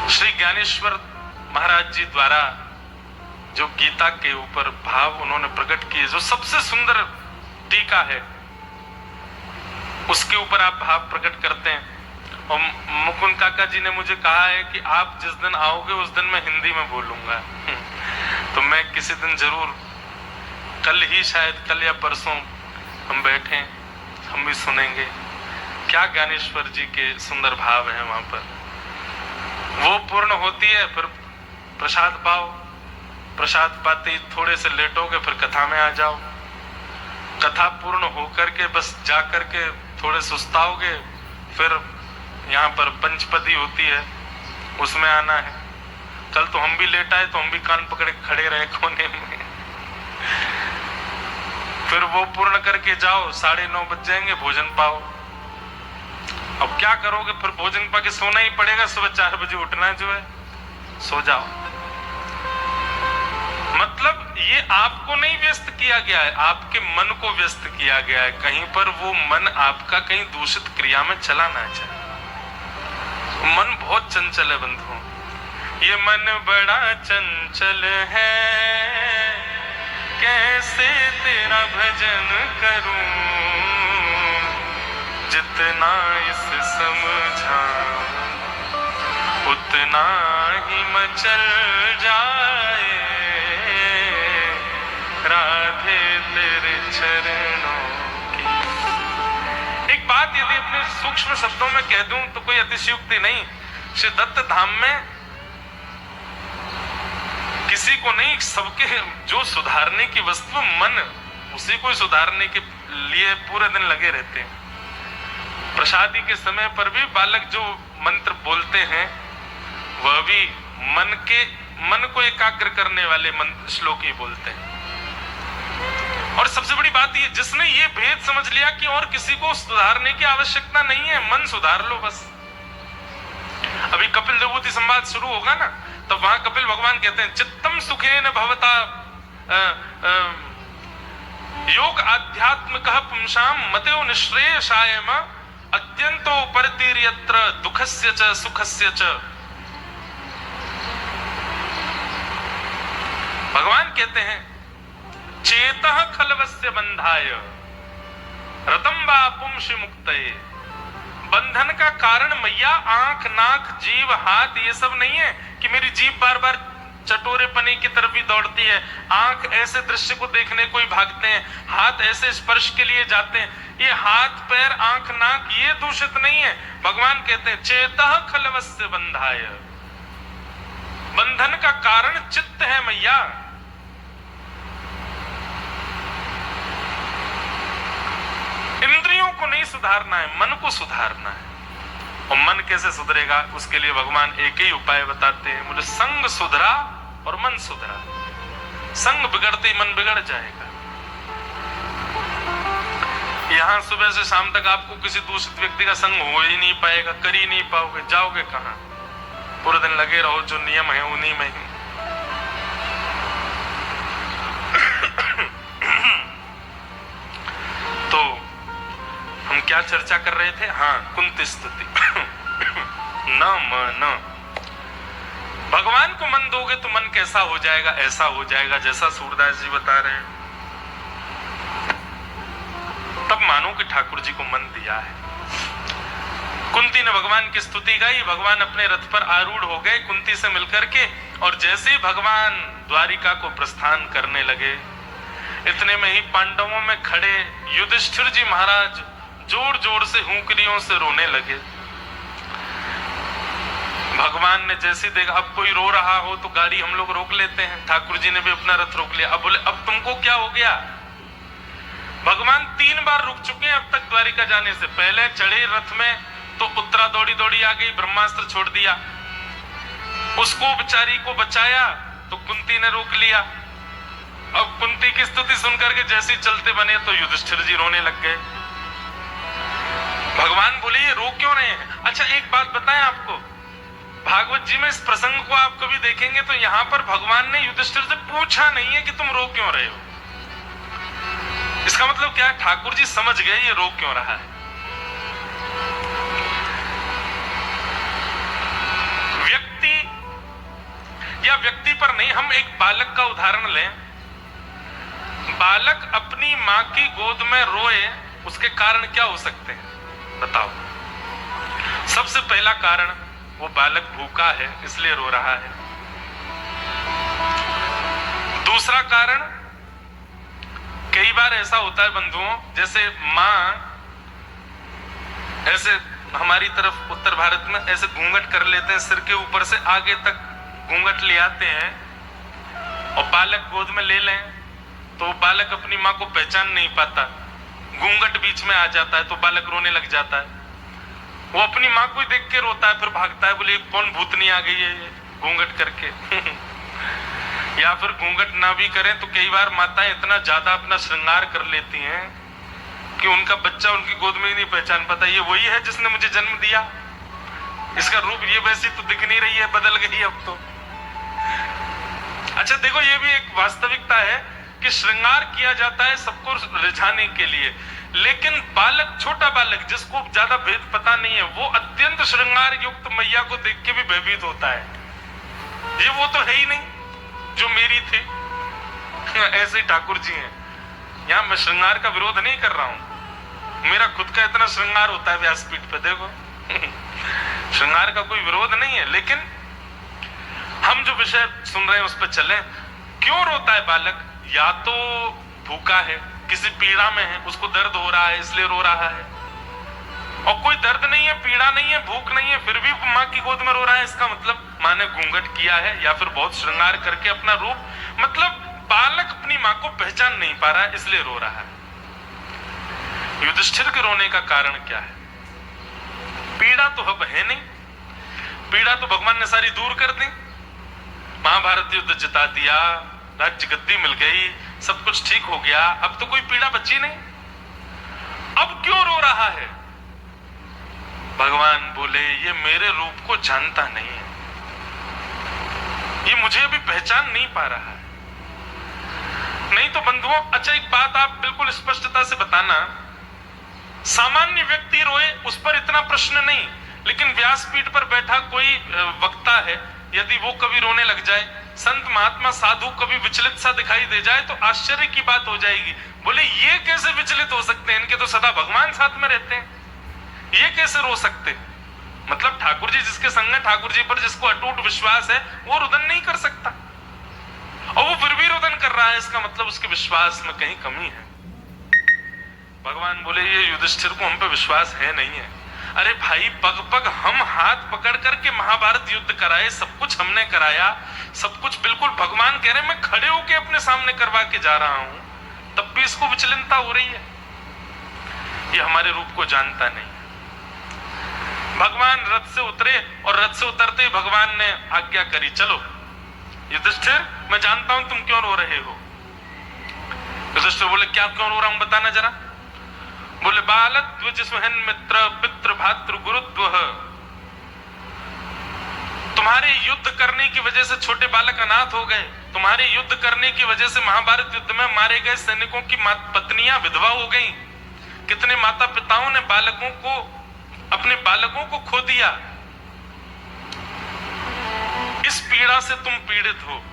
श्री ज्ञानेश्वर महाराज जी द्वारा जो गीता के ऊपर भाव उन्होंने प्रकट किए, जो सबसे सुंदर टीका है, उसके ऊपर आप भाव प्रकट करते हैं। और मुकुंद काका जी ने मुझे कहा है कि आप जिस दिन आओगे उस दिन मैं हिंदी में बोलूंगा। तो मैं किसी दिन जरूर, कल ही शायद, कल या परसों हम बैठे, हम भी सुनेंगे क्या ज्ञानेश्वर जी के सुंदर भाव हैं वहां पर। वो पूर्ण होती है, फिर प्रसाद पाओ, प्रसाद पाते ही थोड़े से लेटोगे, फिर कथा में आ जाओ। कथा पूर्ण होकर के बस जा करके थोड़े सुस्ताओगे, फिर यहाँ पर पंचपदी होती है, उसमें आना है। कल तो हम भी लेट आए, तो हम भी कान पकड़े खड़े रहे कोने में। फिर वो पूर्ण करके जाओ, 9:30 बज जाएंगे, भोजन पाओ। अब क्या करोगे? फिर भोजन पा के सोना ही पड़ेगा, सुबह 4 बजे उठना जो है, सो जाओ। मतलब ये आपको नहीं व्यस्त किया गया है, आपके मन को व्यस्त किया गया है। कहीं पर वो मन आपका कहीं दूषित क्रिया में चला ना जाए। मन बहुत चंचल है बंधुओं, ये मन बड़ा चंचल है, कैसे तेरा भजन करूं, जितना इस समझा उतना ही मचल जाए, राधे तेरे चरणों की। एक बात यदि अपने सूक्ष्म शब्दों में कह दूं तो कोई अतिशयोक्ति नहीं। श्री दत्त धाम में किसी को नहीं, सबके जो सुधारने की वस्तु मन, उसी को सुधारने के लिए पूरे दिन लगे रहते हैं। प्रसादी के समय पर भी बालक जो मंत्र बोलते हैं वह भी मन को एकाग्र करने वाले मंत्र श्लोक ही बोलते हैं। और सबसे बड़ी बात ये, जिसने ये भेद समझ लिया कि और किसी को सुधारने की आवश्यकता नहीं है, मन सुधार लो बस। अभी कपिल देवभूति संवाद शुरू होगा ना, तो वहां कपिल भगवान कहते हैं चित्तम सुखेन भवता योग आध्यात्म कह पुंसाम मतेओ निश्रेयसायम अत्यंतो परतीर्यत्र दुखस्य च सुखस्य च। भगवान कहते हैं चेतः खलवस्य बंधाय रतम वा पुंसि मुक्तये। बंधन का कारण मैया आंख, नाक, जीभ, हाथ ये सब नहीं है कि मेरी जीभ बार बार चटोरेपने की तरफ ही दौड़ती है, आंख ऐसे दृश्य को देखने को ही भागते हैं, हाथ ऐसे स्पर्श के लिए जाते हैं। ये हाथ, पैर, आंख, नाक ये दूषित नहीं है। भगवान कहते हैं चेतः खलवस्य बंधाय, बंधन का कारण चित्त है मैया। इंद्रियों को नहीं सुधारना है, मन को सुधारना है। और मन कैसे सुधरेगा, उसके लिए भगवान एक ही उपाय बताते हैं, बोले संग सुधरा और मन सुधरा। संग बिगड़ते ही मन बिगड़ जाएगा। यहां सुबह से शाम तक आपको किसी दूषित व्यक्ति का संग हो ही नहीं पाएगा, कर ही नहीं पाओगे, जाओगे कहां? पूरे दिन लगे रहो, जो नियम है उन्हीं में ही। तो हम क्या चर्चा कर रहे थे? हाँ, कुंती स्तुति। न मन, भगवान को मन दोगे तो मन कैसा हो जाएगा? ऐसा हो जाएगा जैसा सूरदास जी बता रहे हैं। तब मानो कि ठाकुर जी को मन दिया है। कुंती ने भगवान की स्तुति गाई, भगवान अपने रथ पर आरूढ़ हो गए कुंती से मिलकर के, और जैसे ही भगवान द्वारिका को प्रस्थान करने लगे, इतने में ही पांडवों में खड़े युधिष्ठिर जी महाराज जोर जोर से हुंकरियों से रोने लगे। भगवान ने जैसे देखा अब कोई रो रहा हो तो गाड़ी हम लोग रोक लेते हैं, ठाकुर जी ने भी अपना रथ रोक लिया। अब बोले अब तुमको क्या हो गया? भगवान 3 बार रुक चुके हैं अब तक द्वारिका जाने से। पहले चढ़े रथ में तो उत्तरा दौड़ी दौड़ी आ गई, ब्रह्मास्त्र छोड़ दिया, उसको बेचारी को बचाया तो कुंती ने रोक लिया। अब कुंती की स्तुति सुनकर के जैसे चलते बने तो युधिष्ठिर जी रोने लग गए। भगवान बोले ये रो क्यों रहे हैं? अच्छा एक बात बताएं आपको, भागवत जी में इस प्रसंग को आप कभी देखेंगे तो यहां पर भगवान ने युधिष्ठिर से पूछा नहीं है कि तुम रो क्यों रहे हो। इसका मतलब क्या है? ठाकुर जी समझ गए ये रो क्यों रहा है। व्यक्ति या व्यक्ति पर नहीं, हम एक बालक का उदाहरण लें। बालक अपनी मां की गोद में रोए, उसके कारण क्या हो सकते हैं बताओ? सबसे पहला कारण वो बालक भूखा है इसलिए रो रहा है। दूसरा कारण, कई बार ऐसा होता है बंधुओं, जैसे मां ऐसे हमारी तरफ उत्तर भारत में ऐसे घूंघट कर लेते हैं, सिर के ऊपर से आगे तक घूंघट ले आते हैं, और बालक गोद में ले लें तो बालक अपनी मां को पहचान नहीं पाता, घूंघट बीच में आ जाता है तो बालक रोने लग जाता है। वो अपनी मां को ही देख के रोता है, फिर भागता है, बोले कौन भूतनी आ गई है ये घूंघट करके। या फिर घूंघट ना भी करें तो कई बार माताएं इतना ज्यादा अपना श्रृंगार कर लेती हैं कि उनका बच्चा उनकी गोद में ही नहीं पहचान पाता, ये वही है जिसने मुझे जन्म दिया, इसका रूप ये वैसी तो दिख नहीं रही है, बदल गई अब तो। अच्छा देखो, ये भी एक वास्तविकता है कि श्रृंगार किया जाता है सबको रिझाने के लिए, लेकिन बालक, छोटा बालक जिसको ज्यादा भेद पता नहीं है, वो अत्यंत श्रृंगार युक्त मैया को देख के भी भयभीत होता है। ये वो तो है ही नहीं जो मेरी थी। ऐसे ठाकुर जी हैं। यहां मैं श्रृंगार का विरोध नहीं कर रहा हूं, मेरा खुद का इतना श्रृंगार होता है व्यासपीठ पे, देखो। श्रृंगार का कोई विरोध नहीं है, लेकिन हम जो विषय सुन रहे हैं उस पर चलें। क्यों रोता है बालक? या तो भूखा है, किसी पीड़ा में है, उसको दर्द हो रहा है इसलिए रो रहा है, और कोई दर्द नहीं है, पीड़ा नहीं है, भूख नहीं है, फिर भी मां की गोद में रो रहा है, इसका मतलब मां ने घूंघट किया है या फिर बहुत श्रृंगार करके अपना रूप, मतलब बालक अपनी मां को पहचान नहीं पा रहा है इसलिए रो रहा है। युधिष्ठिर के रोने का कारण क्या है? पीड़ा तो अब है नहीं, पीड़ा तो भगवान ने सारी दूर कर दी, महाभारत युद्ध जिता दिया, राज्य गद्दी मिल गई, सब कुछ ठीक हो गया, अब तो कोई पीड़ा बची नहीं। अब क्यों रो रहा है? भगवान बोले ये मेरे रूप को जानता नहीं है, ये मुझे अभी पहचान नहीं पा रहा है। नहीं तो बंधुओं, अच्छा एक बात आप बिल्कुल स्पष्टता से बताना, सामान्य व्यक्ति रोए उस पर इतना प्रश्न नहीं, लेकिन व्यासपीठ पर बैठा कोई वक्ता है, यदि वो कभी रोने लग जाए, संत महात्मा साधु कभी विचलित सा दिखाई दे जाए तो आश्चर्य की बात हो जाएगी। बोले ये कैसे विचलित हो सकते हैं, इनके तो सदा भगवान साथ में रहते हैं, ये कैसे रो सकते? मतलब ठाकुर जी जिसके संग है, ठाकुर जी पर जिसको अटूट विश्वास है, वो रुदन नहीं कर सकता, और वो फिर भी रुदन कर रहा है, इसका मतलब उसके विश्वास में कहीं कमी है। भगवान बोले ये युधिष्ठिर को हम पे विश्वास है नहीं है। अरे भाई, पग पग हम हाथ पकड़ करके महाभारत युद्ध कराए, सब कुछ हमने कराया, सब कुछ बिल्कुल भगवान कह रहे मैं खड़े होके अपने सामने करवा के जा रहा हूं, तब भी इसको विचलितता हो रही है। ये हमारे रूप को जानता नहीं। भगवान रथ से उतरे और रथ से उतरते ही भगवान ने आज्ञा करी, चलो युधिष्ठिर मैं जानता हूं तुम क्यों रो रहे हो। युधिष्ठिर बोले क्या क्यों रो रहा हूं, बताना जरा। बोले बालत्व सुहन मित्र पितृ भातृ गुरुत्व, तुम्हारे युद्ध करने की वजह से छोटे बालक अनाथ हो गए, तुम्हारे युद्ध करने की वजह से महाभारत युद्ध में मारे गए सैनिकों की पत्नियां विधवा हो गईं, कितने माता पिताओं ने अपने बालकों को खो दिया, इस पीड़ा से तुम पीड़ित हो।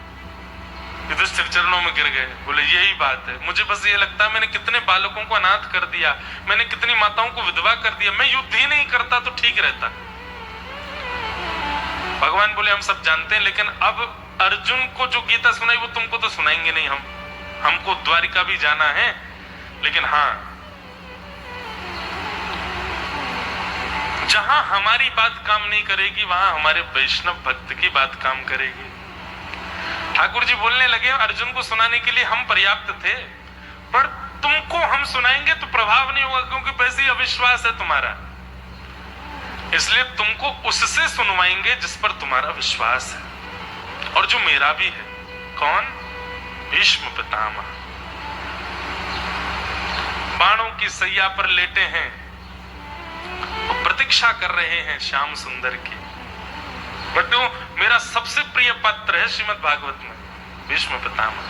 युधिष्ठिर चरणों में गिर गए, बोले यही बात है, मुझे बस ये लगता है मैंने कितने बालकों को अनाथ कर दिया, मैंने कितनी माताओं को विधवा कर दिया, मैं युद्ध ही नहीं करता तो ठीक रहता। भगवान बोले हम सब जानते हैं, लेकिन अब अर्जुन को जो गीता सुनाई वो तुमको तो सुनाएंगे नहीं, हमको द्वारिका भी जाना है, लेकिन हाँ जहां हमारी बात काम नहीं करेगी वहां हमारे वैष्णव भक्त की बात काम करेगी। ठाकुर जी बोलने लगे अर्जुन को सुनाने के लिए हम पर्याप्त थे, पर तुमको हम सुनाएंगे तो प्रभाव नहीं होगा, क्योंकि वैसे ही अविश्वास है तुम्हारा, इसलिए तुमको उससे सुनवाएंगे जिस पर तुम्हारा विश्वास है, और जो मेरा भी है। कौन? भीष्म पितामह। बाणों की सैया पर लेटे हैं, प्रतीक्षा कर रहे हैं श्याम सुंदर की। बट मेरा सबसे प्रिय पात्र है श्रीमद् भागवत में भीष्म पितामह,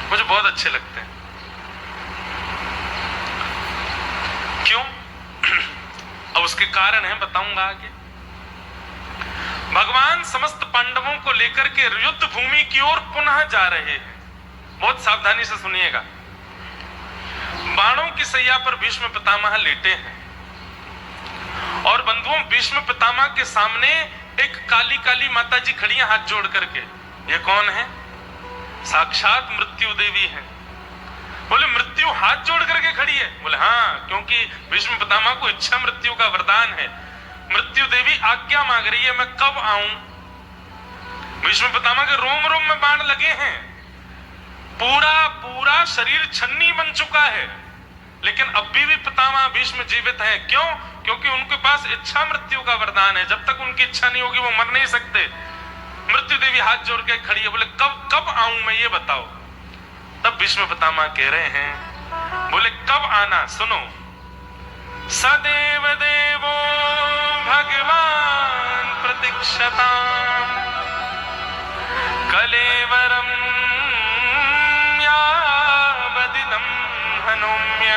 मुझे बहुत अच्छे लगते हैं। क्यों? अब उसके कारण है, बताऊंगा आगे। भगवान समस्त पांडवों को लेकर के युद्ध भूमि की ओर पुनः जा रहे हैं, बहुत सावधानी से सुनिएगा। बाणों की सैया पर भीष्म पितामह लेटे हैं, और बंधुओं भीष्म पितामह के सामने एक काली काली माता जी खड़ी हैं हाथ जोड़ करके। ये कौन है? साक्षात मृत्यु देवी है। बोले मृत्यु हाथ जोड़ करके खड़ी है? बोले हाँ, क्योंकि भीष्म पितामह को इच्छा मृत्यु का वरदान है। मृत्यु देवी आज्ञा मांग रही है, मैं कब आऊं। भीष्म पितामह के रोम रोम में बाण लगे हैं, पूरा पूरा शरीर छन्नी बन चुका है, लेकिन अभी भी पितामह भीष्म जीवित हैं। क्यों? क्योंकि उनके पास इच्छा मृत्यु का वरदान है, जब तक उनकी इच्छा नहीं होगी वो मर नहीं सकते। मृत्यु देवी हाथ जोड़ के खड़ी है, बोले कब कब आऊं मैं, ये बताओ। तब भीष्म पितामह कह रहे हैं, बोले कब आना, सुनो। सदैव देवो भगवान प्रतीक्षताम् कलेवरम यावदिदं हनोम्य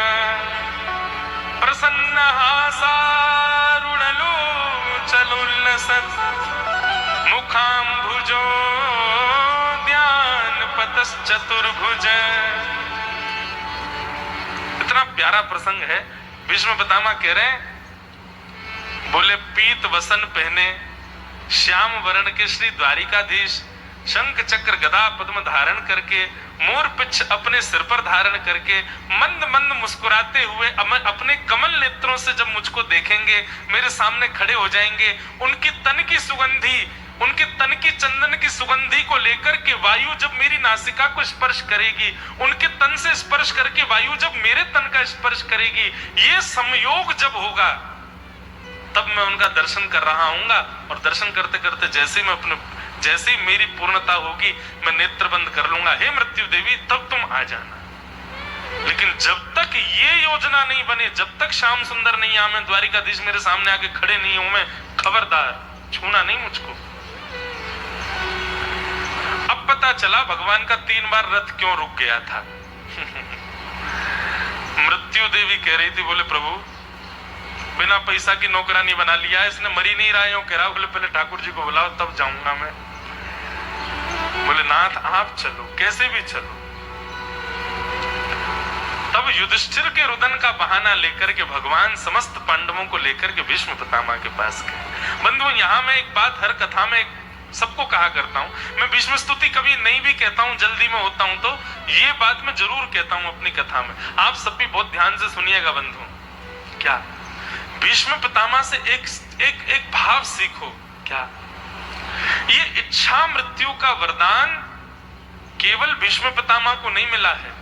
प्रसन्नहासारुणलोचलोल्लसत् मुखाम्भुजो ध्यानपतश्चतुर्भुज। इतना प्यारा प्रसंग है। भीष्म पितामह कह रहे हैं, बोले पीत वसन पहने श्याम वर्ण के श्री द्वारिकाधीश शंख चक्र गदा पद्म धारण करके, मोर पिच्छ अपने सिर पर धारण करके, मंद मंद मुस्कुराते हुए अपने कमल नेत्रों से जब मुझको देखेंगे, मेरे सामने खड़े हो जाएंगे, उनकी तन की सुगंधी, उनके तन की चंदन की सुगंधी को लेकर के वायु जब मेरी नासिका को स्पर्श करेगी, उनके तन से स्पर्श करके वायु जब मेरे तन का स्पर्श करेगी, ये संयोग जब होगा तब मैं उनका दर्शन कर रहा हूंगा। और दर्शन करते करते जैसे ही मेरी पूर्णता होगी मैं नेत्र बंद कर लूंगा। हे मृत्यु देवी, तब तुम आ जाना। लेकिन जब तक ये योजना नहीं बने, जब तक श्याम सुंदर नहीं आए, द्वारिकाधीश मेरे सामने आके खड़े नहीं हूं, मैं खबरदार, छूना नहीं मुझको। अब पता चला भगवान का 3 बार रथ क्यों रुक गया था। मृत्यु देवी कह रही थी, बोले प्रभु बिना पैसा की नौकरानी बना लिया, इसने मरी नहीं रहा है, कह रहा। बोले पहले ठाकुर जी को बुलाओ तब जाऊंगा मैं। बोले नाथ आप चलो, कैसे भी चलो। तब युधिष्ठिर के रुदन का बहाना लेकर के भगवान समस्त पांडवों को लेकर के भीष्म पितामह के पास गए। बंधु, यहां मैं एक बात हर कथा में सबको कहा करता हूं, मैं भीष्म स्तुति कभी नहीं भी कहता हूं, जल्दी में होता हूं, तो ये बात मैं जरूर कहता हूं अपनी कथा में। आप सब भी बहुत ध्यान से सुनिएगा बंधु। क्या भीष्म पितामह से एक भाव सीखो। क्या ये इच्छा मृत्यु का वरदान केवल भीष्म पितामह को नहीं मिला है,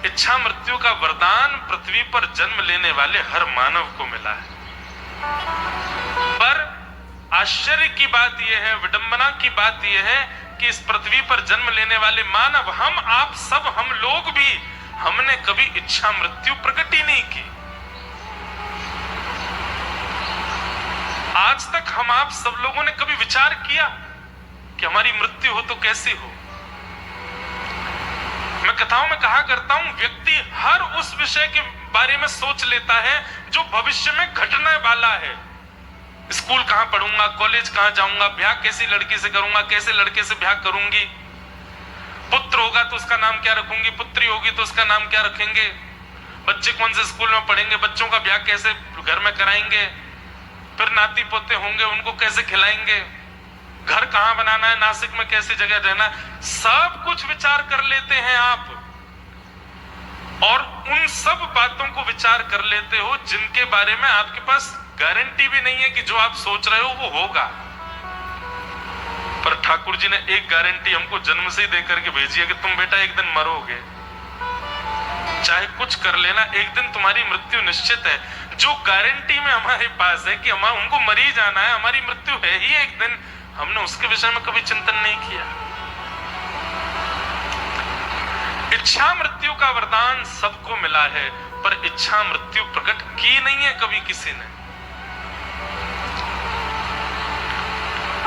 इच्छा मृत्यु का वरदान पृथ्वी पर जन्म लेने वाले हर मानव को मिला है। पर आश्चर्य की बात यह है, विडंबना की बात यह है कि इस पृथ्वी पर जन्म लेने वाले मानव, हम आप सब, हम लोग भी, हमने कभी इच्छा मृत्यु प्रकट ही नहीं की। आज तक हम आप सब लोगों ने कभी विचार किया कि हमारी मृत्यु हो तो कैसी हो? मैं कथाओं में कहा करता हूं, व्यक्ति हर उस विषय के बारे में सोच लेता है जो भविष्य में घटने वाला है। स्कूल कहां पढ़ूंगा, कॉलेज कहां जाऊंगा, ब्याह कैसी लड़की से करूंगा, कैसे लड़के से ब्याह करूंगी, पुत्र होगा तो उसका नाम क्या रखूंगी, पुत्री होगी तो उसका नाम क्या रखेंगे, बच्चे कौन से स्कूल में पढ़ेंगे, बच्चों का ब्याह कैसे घर में कराएंगे, फिर नाती पोते होंगे उनको कैसे खिलाएंगे, घर कहां बनाना है, नासिक में कैसी जगह रहना है, सब कुछ विचार कर लेते हैं आप। और उन सब बातों को विचार कर लेते हो जिनके बारे में आपके पास गारंटी भी नहीं है कि जो आप सोच रहे हो वो होगा। पर ठाकुर जी ने एक गारंटी हमको जन्म से ही देकर के भेजी है कि तुम बेटा एक दिन मरोगे, चाहे कुछ कर लेना, एक दिन तुम्हारी मृत्यु निश्चित है। जो गारंटी में हमारे पास है कि हमारा उनको मर ही जाना है, हमारी मृत्यु है ही एक दिन, हमने उसके विषय में कभी चिंतन नहीं किया। इच्छा मृत्यु का वरदान सबको मिला है, पर इच्छा मृत्यु प्रकट की नहीं है कभी किसी ने।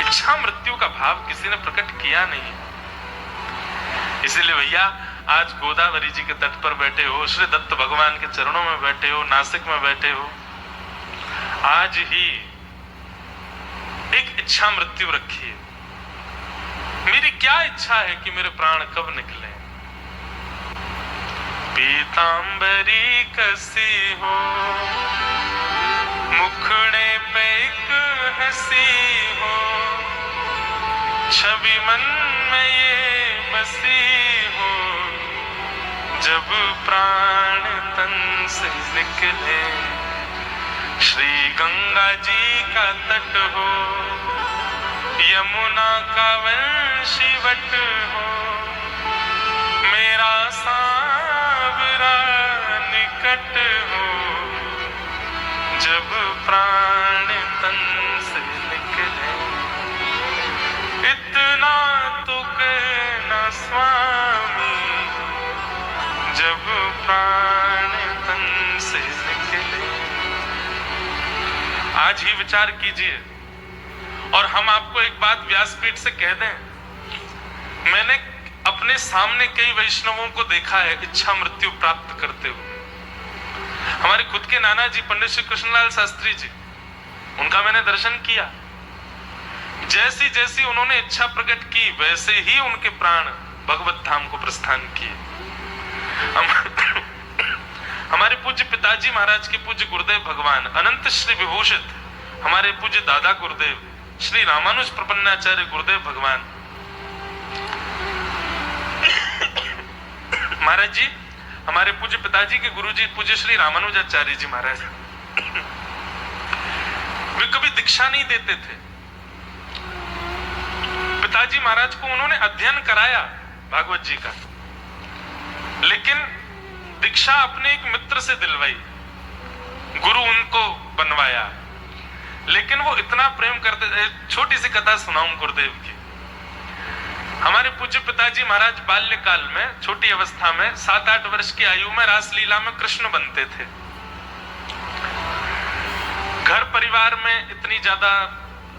इच्छा मृत्यु का भाव किसी ने प्रकट किया नहीं है। इसीलिए भैया आज गोदावरी जी के तट पर बैठे हो, श्री दत्त भगवान के चरणों में बैठे हो, नासिक में बैठे हो, आज ही एक इच्छा मृत्यु रखिए। मेरी क्या इच्छा है कि मेरे प्राण कब निकले। पीतांबरी कसी हो, मुखड़े पे एक हंसी हो, छवि मन में ये बसी हो, जब प्राण तन से निकले। श्री गंगा जी का तट हो, यमुना का वंशीवट हो, मेरा सांवरा निकट हो, जब प्राण तन से निकले। इतना तो कहना स्वामी, जब प्राण तन से निकले। आज ही विचार कीजिए। और हम आपको एक बात व्यासपीठ से कह दें, मैंने अपने सामने कई वैष्णवों को देखा है इच्छा मृत्यु प्राप्त करते हुए। हमारे खुद के नाना जी पंडित श्री कृष्णलाल शास्त्री जी, उनका मैंने दर्शन किया। जैसी जैसी उन्होंने इच्छा प्रकट की वैसे ही उनके प्राण भगवत धाम को प्रस्थान किए। हमारे पूज्य पिताजी महाराज के पूज्य गुरुदेव भगवान अनंत श्री विभूषित हमारे पूज्य दादा गुरुदेव श्री रामानुज प्रपन्नाचार्य गुरुदेव भगवान महाराज जी, हमारे पूज्य पिताजी के गुरुजी पूज्य श्री रामानुजाचार्य जी महाराज, वे कभी दीक्षा नहीं देते थे। पिताजी महाराज को उन्होंने अध्ययन कराया भागवत जी का, लेकिन दीक्षा अपने एक मित्र से दिलवाई, गुरु उनको बनवाया, लेकिन वो इतना प्रेम करते थे। छोटी सी कथा सुनाऊं गुरुदेव की। हमारे पूज्य पिताजी महाराज बाल्यकाल में, छोटी अवस्था में, 7-8 वर्ष की आयु में रासलीला में कृष्ण बनते थे। घर परिवार में इतनी ज्यादा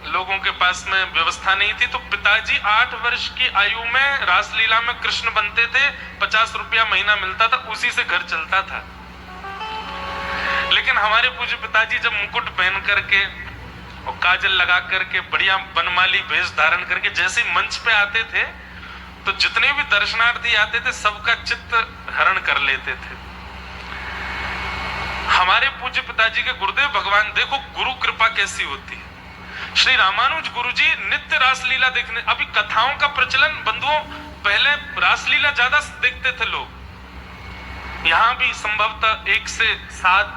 लोगों के पास में व्यवस्था नहीं थी, तो पिताजी 8 वर्ष की आयु में रासलीला में कृष्ण बनते थे। 50 रुपया महीना मिलता था, उसी से घर चलता था। लेकिन हमारे पूज्य पिताजी जब मुकुट पहन करके और काजल लगा करके बढ़िया बनमाली भेष धारण करके जैसे मंच पे आते थे, तो जितने भी दर्शनार्थी आते थे सबका चित्त हरण कर लेते थे। हमारे पूज्य पिताजी के गुरुदेव भगवान, देखो गुरु कृपा कैसी होती है। श्री रामानुज गुरुजी नित्य रासलीला देखने, अभी कथाओं का प्रचलन बंधुओं, पहले रासलीला ज्यादा देखते थे लोग। यहां भी संभवतः 1 से 7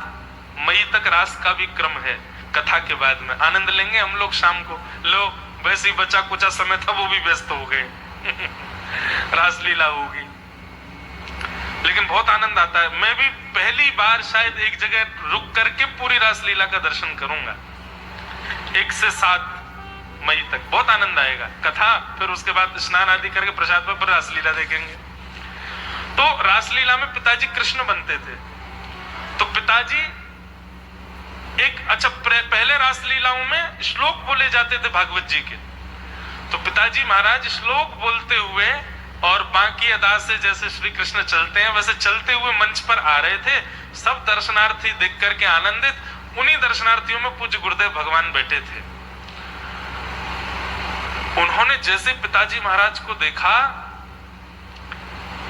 मई तक रास का भी क्रम है। कथा के बाद में आनंद लेंगे हम लोग शाम को। लो वैसे ही बचा कुचा समय था वो भी व्यस्त हो गए रासलीला होगी, लेकिन बहुत आनंद आता है। मैं भी पहली बार शायद एक जगह रुक करके पूरी रासलीला का दर्शन करूंगा 1 से 7 मई तक। बहुत आनंद आएगा। कथा, फिर उसके बाद स्नान आदि करके प्रसाद पर रासलीला देखेंगे। तो रासलीला में पिताजी कृष्ण बनते थे। तो पिताजी एक पहले रासलीलाओं में श्लोक बोले जाते थे भागवत जी के। तो पिताजी महाराज श्लोक बोलते हुए और बाकी अदा से जैसे श्री कृष्ण चलते हैं वैसे चलते हुए मंच पर आ रहे थे। सब दर्शनार्थी देख करके आनंदित। उन्हीं दर्शनार्थियों में पूज्य गुरुदेव भगवान बैठे थे। उन्होंने जैसे पिताजी महाराज को देखा,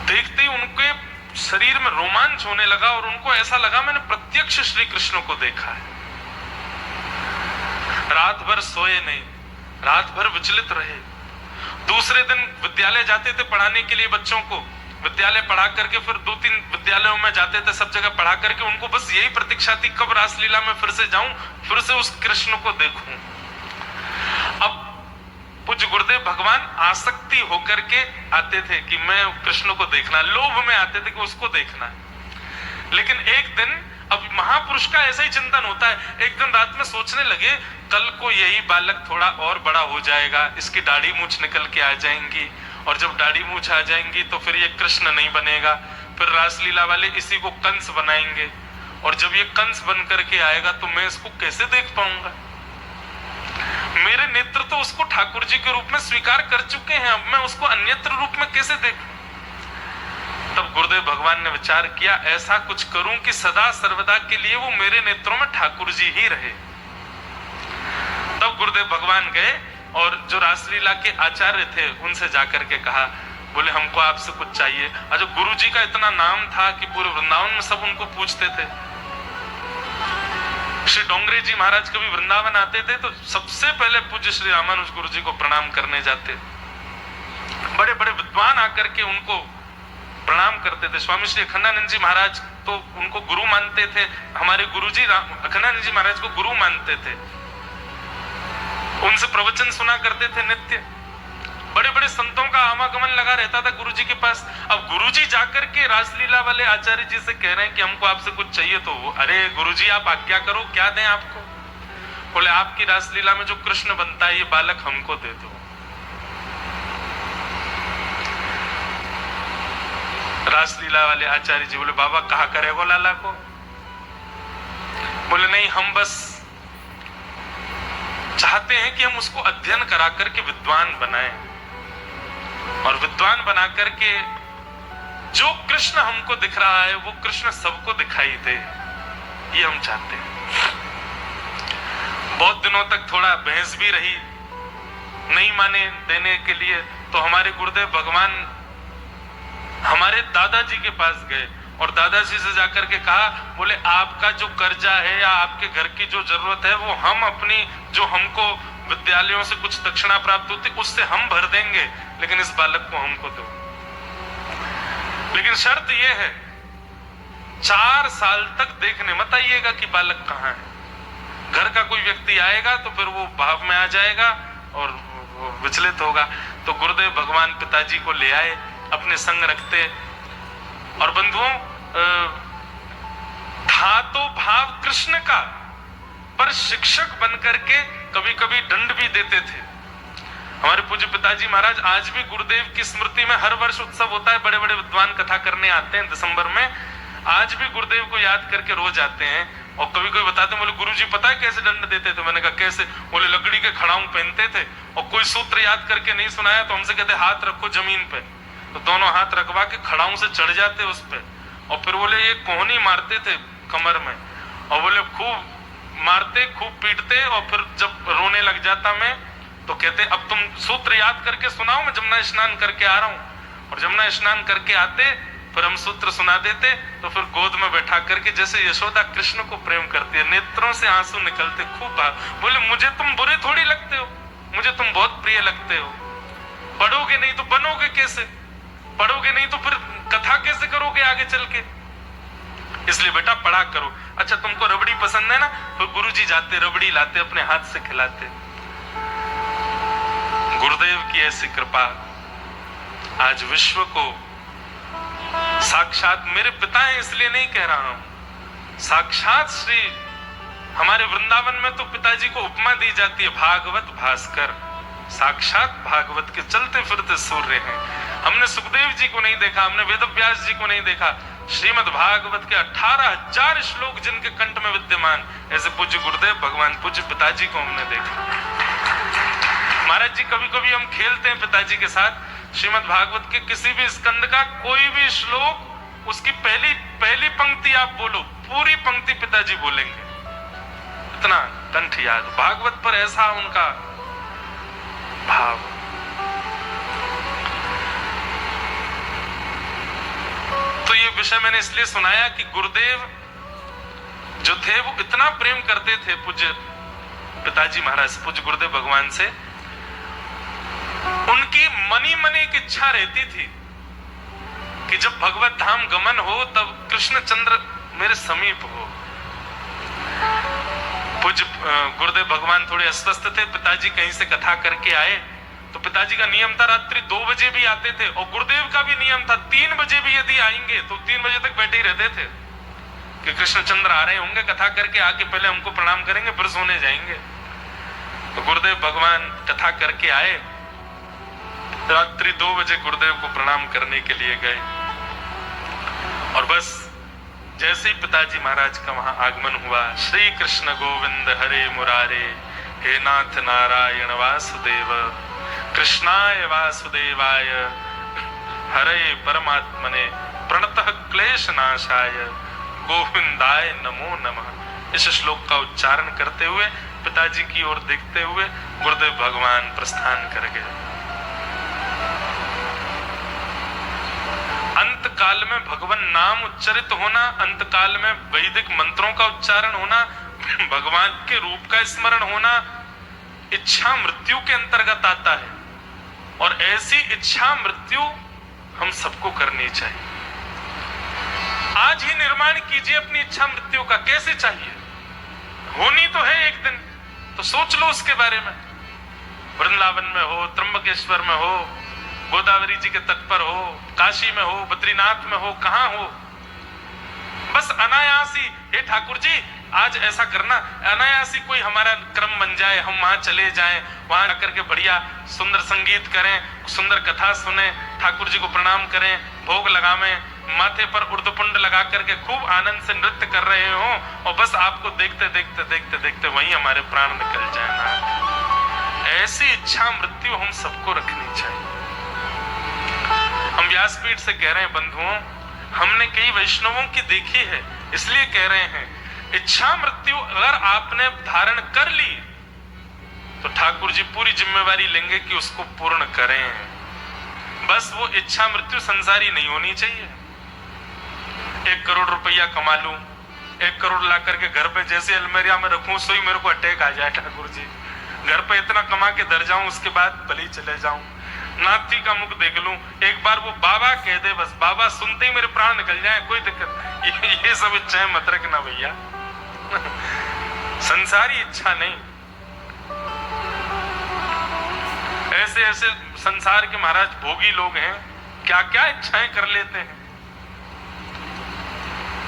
देखते ही उनके शरीर में रोमांच होने लगा और उनको ऐसा लगा मैंने प्रत्यक्ष श्री कृष्ण को देखा है। रात भर सोए नहीं, रात भर विचलित रहे। दूसरे दिन विद्यालय जाते थे पढ़ाने के लिए बच्चों को। विद्यालय पढ़ा करके फिर 2-3 विद्यालयों में जाते थे, सब जगह पढ़ा करके उनको बस यही प्रतीक्षा थी कब रासलीला में फिर से जाऊं, फिर से उस कृष्ण को देखूं। अब पूज्य गुरुदेव भगवान आसक्ति होकर के आते थे कि मैं कृष्ण को देखना, लोभ में आते थे कि उसको देखना। लेकिन एक दिन, अब महापुरुष का ऐसा ही चिंतन होता है, एक दिन रात में सोचने लगे कल को यही बालक थोड़ा और बड़ा हो जाएगा, इसकी दाढ़ी मूछ निकल के आ जाएंगी, और जब दाढ़ी मूछ आ जाएंगी तो फिर ये कृष्ण नहीं बनेगा, फिर रासलीला वाले इसी को कंस बनाएंगे, और जब ये कंस बन करके आएगा तो मैं इसको कैसे देख पाऊंगा। मेरे नेत्र तो उसको ठाकुर जी के रूप में स्वीकार कर चुके हैं, अब मैं उसको अन्यत्र रूप में कैसे देखूं। तब गुरुदेव भगवान ने विचार किया ऐसा कुछ करूं कि सदा सर्वदा के लिए वो मेरे नेत्रों में ठाकुर जी ही रहे। तब गुरुदेव भगवान गए और जो रासलीला के आचार्य थे उनसे जाकर के कहा, बोले हमको आपसे कुछ चाहिए। आज गुरु जी का इतना नाम था कि पूरे वृंदावन में सब उनको पूछते थे। श्री डोंगरे जी महाराज कभी वृंदावन आते थे तो सबसे पहले पूज्य श्री रामानुज गुरु जी को प्रणाम करने जाते। बड़े बड़े विद्वान आकर के उनको प्रणाम करते थे। स्वामी श्री अखंडानंद जी महाराज तो उनको गुरु मानते थे, हमारे गुरु जी अखंडानंद जी महाराज को गुरु मानते थे, उनसे प्रवचन सुना करते थे नित्य। बड़े बड़े संतों का आवागमन लगा रहता था गुरु जी के पास। अब गुरु जी जाकर के रासलीला वाले आचार्य जी से कह रहे हैं कि हमको आपसे कुछ चाहिए, तो अरे गुरु जी आप आज्ञा करो क्या दें आपको। बोले आपकी रासलीला में जो कृष्ण बनता है ये बालक हमको दे दो। रासलीला वाले आचार्य जी बोले बाबा कहा करेगो लाला को। बोले नहीं, हम बस चाहते हैं कि हम उसको अध्ययन करा करके विद्वान बनाएं, और विद्वान बना करके जो कृष्ण हमको दिख रहा है वो कृष्ण सबको दिखाई दे, ये हम चाहते हैं। बहुत दिनों तक थोड़ा बहस भी रही, नहीं माने देने के लिए। तो हमारे गुरुदेव भगवान हमारे दादाजी के पास गए और दादाजी से जाकर के कहा, बोले आपका जो कर्जा है या आपके घर की जो जरूरत है वो हम अपनी, जो हमको विद्यालयों से कुछ दक्षिणा प्राप्त होती उससे हम भर देंगे, लेकिन इस बालक को हमको दो। लेकिन शर्त यह है 4 साल तक देखने मत आइएगा कि बालक कहाँ है। घर का कोई व्यक्ति आएगा तो फिर वो भाव में आ जाएगा और विचलित होगा। तो गुरुदेव भगवान पिताजी को ले आए, अपने संग रखते। और बंधुओं था तो भाव कृष्ण का, पर शिक्षक बनकर के कभी कभी दंड भी देते थे। हमारे पूज्य पिताजी महाराज आज भी गुरुदेव की स्मृति में हर वर्ष उत्सव होता है, बड़े बड़े विद्वान कथा करने आते हैं दिसंबर में। आज भी गुरुदेव को याद करके रोज आते हैं। और कभी कोई बताते हैं, बोले गुरुजी पता है कैसे दंड देते थे। मैंने कहा कैसे। बोले लकड़ी के खड़ाऊ पहनते थे और कोई सूत्र याद करके नहीं सुनाया तो हमसे कहते हाथ रखो जमीन पे, तो दोनों हाथ रखवा के खड़ाऊ से चढ़ जाते उस पे, और फिर बोले ये कोहनी मारते थे कमर में, और बोले खूब मारते खूब पीटते, और फिर जब रोने लग जाता मैं तो कहते अब तुम सूत्र याद करके सुनाओ, मैं जमुना स्नान करके आ रहा हूं। और जमुना स्नान करके आते, फिर हम सूत्र सुना देते, तो फिर गोद में बैठा करके जैसे यशोदा कृष्ण को प्रेम करती है, नेत्रों से आंसू निकलते, खूब बोले मुझे तुम बुरे थोड़ी लगते हो, मुझे तुम बहुत प्रिय लगते हो। पढ़ोगे नहीं तो बनोगे कैसे, पढ़ोगे नहीं तो फिर कथा कैसे करोगे आगे चल के, इसलिए बेटा पढ़ा करो। अच्छा तुमको रबड़ी पसंद है ना, तो गुरुजी जाते रबड़ी लाते, अपने हाथ से खिलाते। गुरुदेव की ऐसी कृपा आज विश्व को, साक्षात मेरे पिता हैं इसलिए नहीं कह रहा हूं, साक्षात श्री हमारे वृंदावन में तो पिताजी को उपमा दी जाती है भागवत भास्कर, साक्षात भागवत के चलते फिरते सूर्य हैं। हमने सुखदेव जी को नहीं देखा, हमने वेदव्यास जी को नहीं देखा, श्रीमद् भागवत के 18,000 श्लोक जिनके कंठ में विद्यमान, ऐसे पूज्य गुरुदेव भगवान पूज्य पिताजी को हमने देखा। महाराज जी कभी कभी हम खेलते हैं पिताजी के साथ, श्रीमद् भागवत के किसी भी स्कंद का कोई भी श्लोक, उसकी पहली पंक्ति आप बोलो, पूरी पंक्ति पिताजी बोलेंगे, इतना कंठ याद। भागवत पर ऐसा उनका भाव। तो ये विषय मैंने इसलिए सुनाया कि गुरुदेव जो थे वो इतना प्रेम करते थे पूज्य पिताजी महाराज, पूज्य गुरुदेव भगवान से, उनकी मनी मनी की इच्छा रहती थी कि जब भगवत धाम गमन हो तब कृष्णचंद्र मेरे समीप हो। पूज्य गुरुदेव भगवान थोड़े अस्वस्थ थे, पिताजी कहीं से कथा करके आए तो पिताजी का नियम था रात्रि 2 बजे भी आते थे, और गुरुदेव का भी नियम था 3 बजे भी यदि आएंगे तो 3 बजे तक बैठे ही रहते थे कि कृष्णचंद्र आ रहे होंगे, कथा करके आके पहले हमको प्रणाम करेंगे फिर सोने जाएंगे। तो गुरुदेव भगवान कथा करके आए, रात्रि 2 बजे गुरुदेव को प्रणाम करने के लिए गए, और बस जैसे ही पिताजी महाराज का वहां आगमन हुआ, श्री कृष्ण गोविंद हरे मुरारे, हे नाथ नारायण वासुदेव, कृष्णाय वासुदेवाय, हरे परमात्मने, प्रणतः क्लेश नाशाय, गोविंदाय नमो नमः, इस श्लोक का उच्चारण करते हुए पिताजी की ओर देखते हुए गुरुदेव भगवान प्रस्थान कर गए। अंत काल में भगवान नाम उच्चरित होना, अंत काल में वैदिक मंत्रों का उच्चारण होना, भगवान के रूप का स्मरण होना इच्छा मृत्यु के अंतर्गत आता है, और ऐसी इच्छा मृत्यु हम सबको करनी चाहिए। आज ही निर्माण कीजिए अपनी इच्छा मृत्यु का, कैसे चाहिए, होनी तो है एक दिन, तो सोच लो उसके बारे में। वृंदावन में हो, त्र्यंबकेश्वर में हो, गोदावरी जी के तट पर हो, काशी में हो, बद्रीनाथ में हो, कहां हो, बस अनायासी, हे ठाकुर जी आज ऐसा करना, अनायासी कोई हमारा क्रम बन जाए, हम वहां चले जाएं, वहां जाकर के बढ़िया सुंदर संगीत करें, सुंदर कथा सुने, ठाकुर जी को प्रणाम करें, भोग लगावें, माथे पर उर्दपुंड लगा करके खूब आनंद से नृत्य कर रहे हो, और बस आपको देखते देखते देखते देखते वहीं हमारे प्राण निकल जाए ना। ऐसी इच्छा मृत्यु हम सबको रखनी चाहिए। हम व्यासपीठ से कह रहे हैं बंधुओं, हमने कई वैष्णवों की देखी है, इसलिए कह रहे हैं इच्छा मृत्यु अगर आपने धारण कर ली तो ठाकुर जी पूरी जिम्मेवारी लेंगे कि उसको पूर्ण करें। बस वो इच्छा मृत्यु संसारी नहीं होनी चाहिए। 1 करोड़ रुपया कमा लूं, 1 करोड़ ला करके घर पे जैसे अलमेरिया में रखूं, सोई मेरे को अटैक आ जाए ठाकुर जी, घर पे इतना कमा के दर जाऊं, उसके बाद भले चले जाऊं, नाथी का मुख देख लूं, एक बार वो बाबा कह दे, बस बाबा सुनते ही मेरे प्राण निकल जाए, कोई दिक्कत, ये सब इच्छाएं मत रखना भैया। संसारी इच्छा नहीं। ऐसे ऐसे संसार के महाराज भोगी लोग हैं, क्या क्या इच्छाएं कर लेते हैं।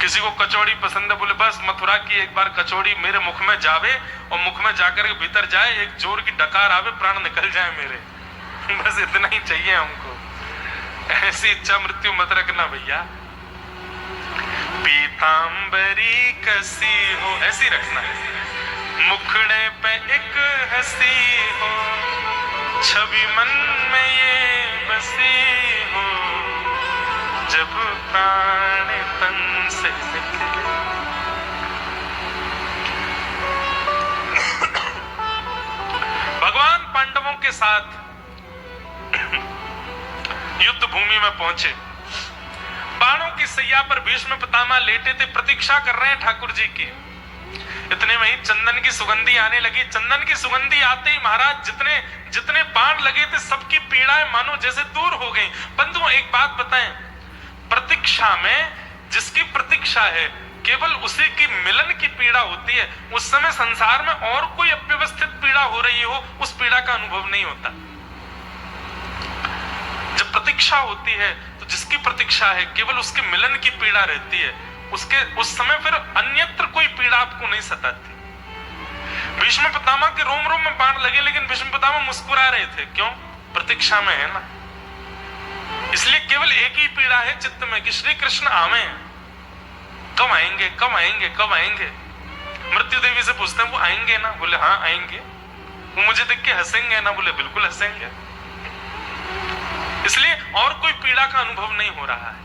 किसी को कचौड़ी पसंद है, बोले बस मथुरा की एक बार कचौड़ी मेरे मुख में जावे, और मुख में जाकर के भीतर जाए, एक जोर की डकार आवे, प्राण निकल जाए मेरे, बस इतना ही चाहिए हमको। ऐसी इच्छा मृत्यु मत रखना भैया। पीतांबरी कसी हो ऐसी रखना है, मुखड़े पे एक हंसी हो, छवि मन में ये बसी हो, जब प्राण तन से निकले। भगवान पांडवों के साथ युद्ध भूमि में पहुंचे। बाणों की सैया पर भीष्म पितामह लेटे थे, प्रतीक्षा कर रहे हैं ठाकुर जी की। इतने में ही चंदन की सुगंधी आने लगी। चंदन की सुगंधी आते ही महाराज जितने जितने बाण लगे थे सबकी पीड़ाएं मानो जैसे दूर हो गई। बंधुओं एक बात बताएं, प्रतीक्षा में जिसकी प्रतीक्षा है केवल उसी की मिलन की पीड़ा होती है। उस समय संसार में और कोई अव्यवस्थित पीड़ा हो रही हो उस पीड़ा का अनुभव नहीं होता। जब प्रतीक्षा होती है तो जिसकी प्रतीक्षा है केवल उसके मिलन की पीड़ा रहती है। उसके उस समय फिर अन्यत्र कोई पीड़ा आपको नहीं सताती। भीष्म पितामह के रोम रोम में बाण लगे लेकिन भीष्म पितामह मुस्कुरा रहे थे। क्यों? प्रतीक्षा में है ना। इसलिए केवल एक ही पीड़ा है चित्त में कि श्री कृष्ण आवे, कब आएंगे कब आएंगे कब आएंगे। मृत्यु देवी से पूछते हैं वो आएंगे ना? बोले हाँ आएंगे। वो मुझे देख के हंसेंगे ना? बोले बिल्कुल हंसेंगे। इसलिए और कोई पीड़ा का अनुभव नहीं हो रहा है।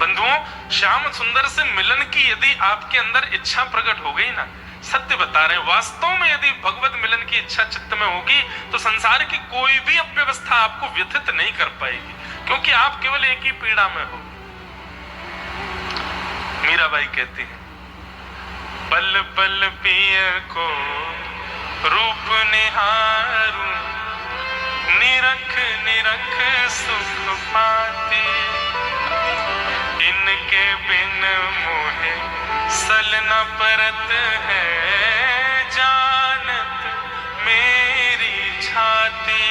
बंधुओं, श्याम सुंदर से मिलन की यदि आपके अंदर इच्छा प्रकट हो गई ना, सत्य बता रहे हैं, वास्तव में यदि भगवत मिलन की इच्छा चित्त में होगी तो संसार की कोई भी अव्यवस्था आपको व्यथित नहीं कर पाएगी, क्योंकि आप केवल एक ही पीड़ा में हो। मीराबाई कहती है, पल पल पिय को रूप निहारूं, निरख निरख सुख पाती, इनके बिन मोहे सल न परत है, जानत मेरी छाती।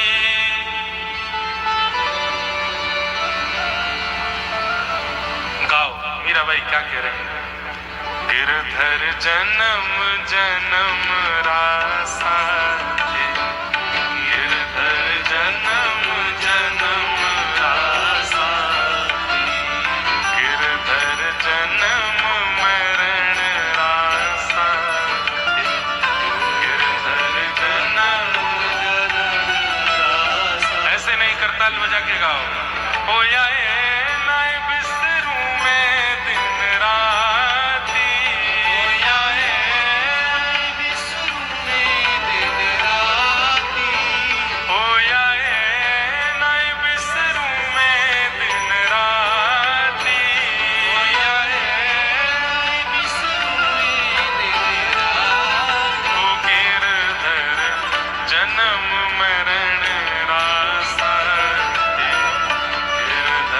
गाओ, मीराबाई क्या कह रहे हैं? गिरधर जन्म जन्म रासा, गिरधर जन्म जन्म रासा, गिरधर जन्म मरण रासा, गिरधर जन्म रासा। ऐसे नहीं, करताल बजा के गाओ। हो जाए नाय बिस्तरू में दिन राती, हो जाए बिस्तरू में दिन राती, हो जाए नाय बिस्तरू में दिन राती, हो जाए बिस्तरू में दिन राती, हो गिरधर जन्म मरण रासा, गिरधर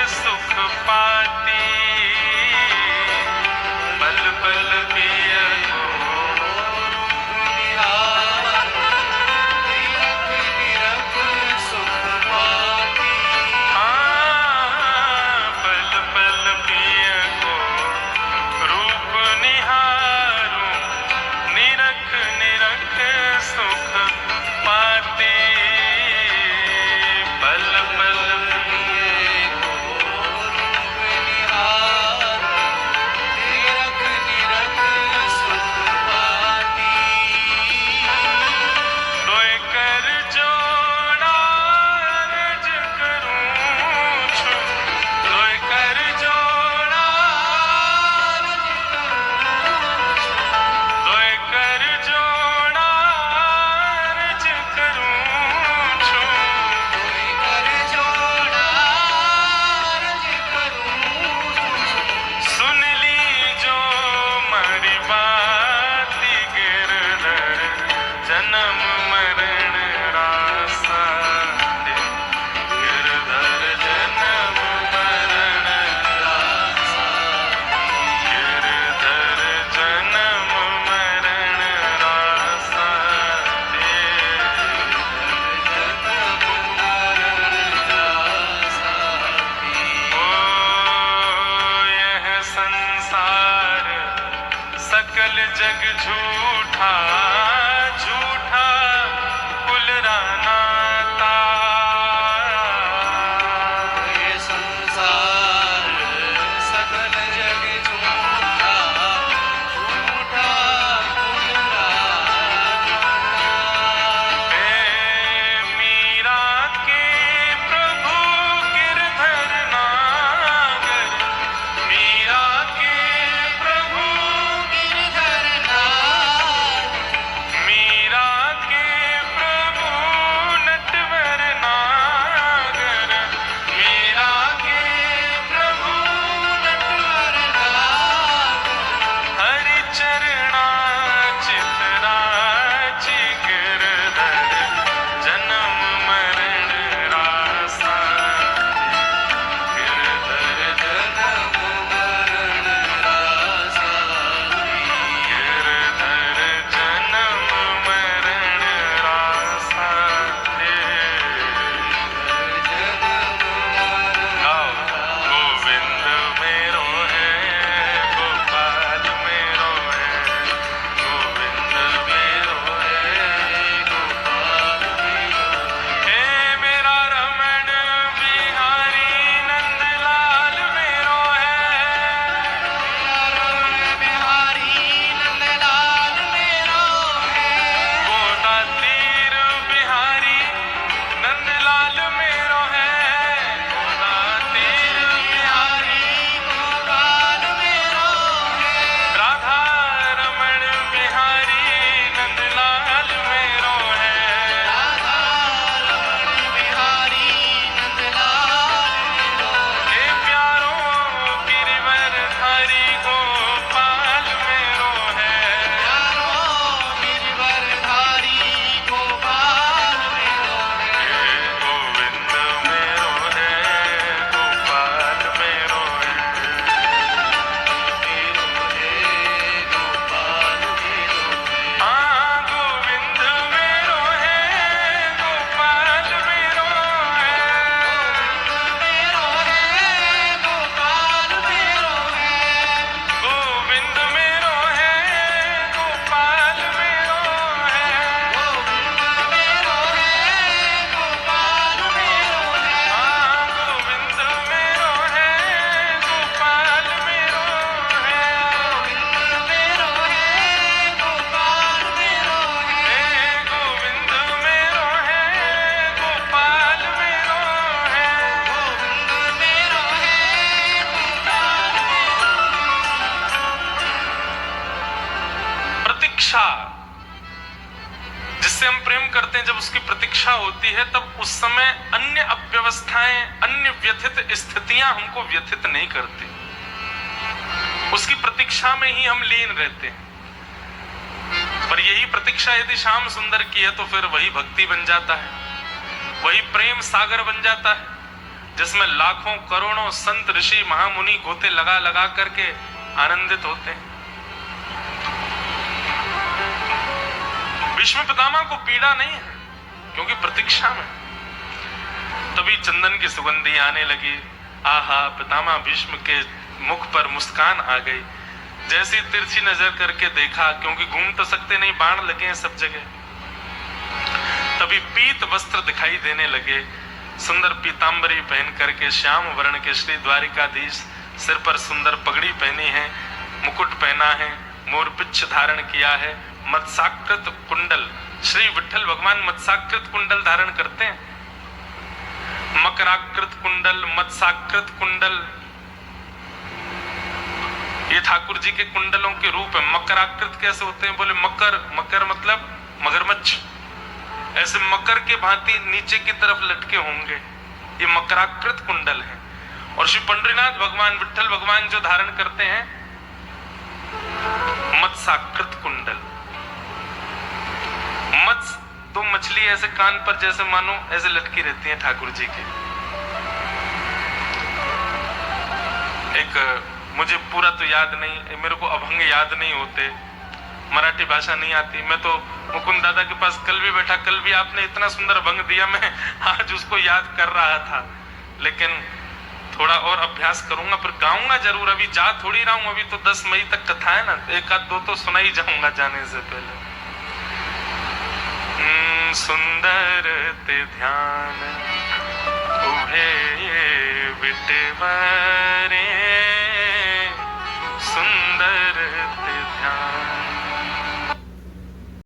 सुख पाती, पल पल पिय को निरख सुख पाती। पल पल पिय को रूप निहारूं, निरख निरख सुख पाती, पल पल निरख निरख सुख पाती। रोए कर जोड़ा अर्ज करूं छू, रोए कर जोड़ा रोए कर जोड़ा अर्ज करूं छू, कर जोड़ा अर्ज करूं। सुन ली जो मारी बाती, गिरधर जन्म मरण रासा दे, गिरधर जन्म मरण रासा, गिरधर जन्म मरण रासा दे। ओ यह संसार सकल जग झूठा, झूठा कुलरा नाता, ये संसार सकल जग झूठा, झूठा कुलरा हे मीरा के प्रभु गिरधर नागर, मीरा के प्रभु गिरधर नाग, मीरा के प्रभु नटवर नागर, मीरा के प्रभु नटवर नाग। हरि चरणा चितराची, गिरधर जन्म मरण रासा दे, गिरधर जन्म मरण रासा गिरधर जन्म मरण रासा दे। गाओ। गोविंद मेरो है, गोपाल मेरो है, गोविंद मेरो है, गोपाल मेरो है। हे मेरा रमण बिहारी नंदलाल मेरो है, बिहारी नंदलाल मेरो है। गोटा तीर बिहारी नंदलाल मेरो है, गोटा तीर बिहारी गोपाल मेरो है। राधा रमण बिहारी नंदलाल मेरो है। राधा रमण बिहारी नंदलाल मेरो है। हे प्यारो गिरिवर धारी गोपाल मेरो है, प्यारो गिरवरधारी गोपाल मेरो है। हे गोविंद मेरो है, गोपाल मेरो है। गोपाल मेरो है। हाँ गोविंद मेरो है, गोपाल मेरो है। मेरो है गोपाल मेरो है। गोविंद मेरो है, गोपाल मेरो है। गोविंद मेरो है गोपाल मेरो है। हाँ गोविंद मेरो है, गोपाल मेरो है। गोविंद मेरो है गोपाल मेरो है। हे गोविंद मेरो है, गोपाल मेरो है। गोविंद मेरो है गोपाल प्रतीक्षा, जिससे हम प्रेम करते हैं, जब उसकी प्रतीक्षा होती है तब उस समय अन्य अव्यवस्थाएं, अन्य व्यथित स्थितियां हमको व्यथित नहीं करती। उसकी प्रतीक्षा में ही हम लीन रहते हैं। पर यही प्रतीक्षा यदि श्याम सुंदर की है तो फिर वही भक्ति बन जाता है, वही प्रेम सागर बन जाता है। जिसमें लाखों करोड़ों संत ऋषि महामुनि गोते लगा लगा करके आनंदित होते हैं। भीष्म पितामह को पीड़ा नहीं है क्योंकि प्रतीक्षा में। तभी चंदन की सुगंधी आने लगी। आहा, पितामह भीष्म के मुख पर मुस्कान आ गई। जैसी तिरछी नजर करके देखा, क्योंकि घूम तो सकते नहीं, बाण लगे हैं सब जगह। तभी पीत वस्त्र दिखाई देने लगे। सुंदर पीतांबरी पहन करके श्याम वर्ण के श्री द्वारिकाधीश सिर पर सुंदर पगड़ी पहनी है, मुकुट पहना है, मोरपिच्छ धारण किया है, मत्स्याकृत कुंडल। श्री विठ्ठल भगवान मत्स्याकृत कुंडल धारण करते हैं। मकराकृत कुंडल, मत्स्याकृत कुंडल, ये ठाकुर जी के कुंडलों के रूप है। मकराकृत कैसे होते हैं? बोले मकर, मकर मतलब मगरमच्छ, ऐसे मकर के भांति नीचे की तरफ लटके होंगे, ये मकराकृत कुंडल है। और श्री पंडरीनाथ भगवान, विठ्ठल भगवान जो धारण करते हैं मत्स्याकृत कुंडल। मत्स्य तो मछली ऐसे कान पर जैसे मानो ऐसे लटकी रहती है ठाकुर जी के। एक मुझे पूरा तो याद नहीं, मेरे को अभंग याद नहीं होते, मराठी भाषा नहीं आती। मैं तो मुकुंद दादा के पास कल भी बैठा, कल भी आपने इतना सुंदर अभंग दिया, मैं आज उसको याद कर रहा था, लेकिन थोड़ा और अभ्यास करूंगा, फिर गाऊंगा जरूर। अभी जा थोड़ी रहा हूं, अभी तो 10 मई तक कथा है ना, एक आध दो तो सुना ही जाऊंगा जाने से पहले। सुंदर ते ध्यान उभे विटवा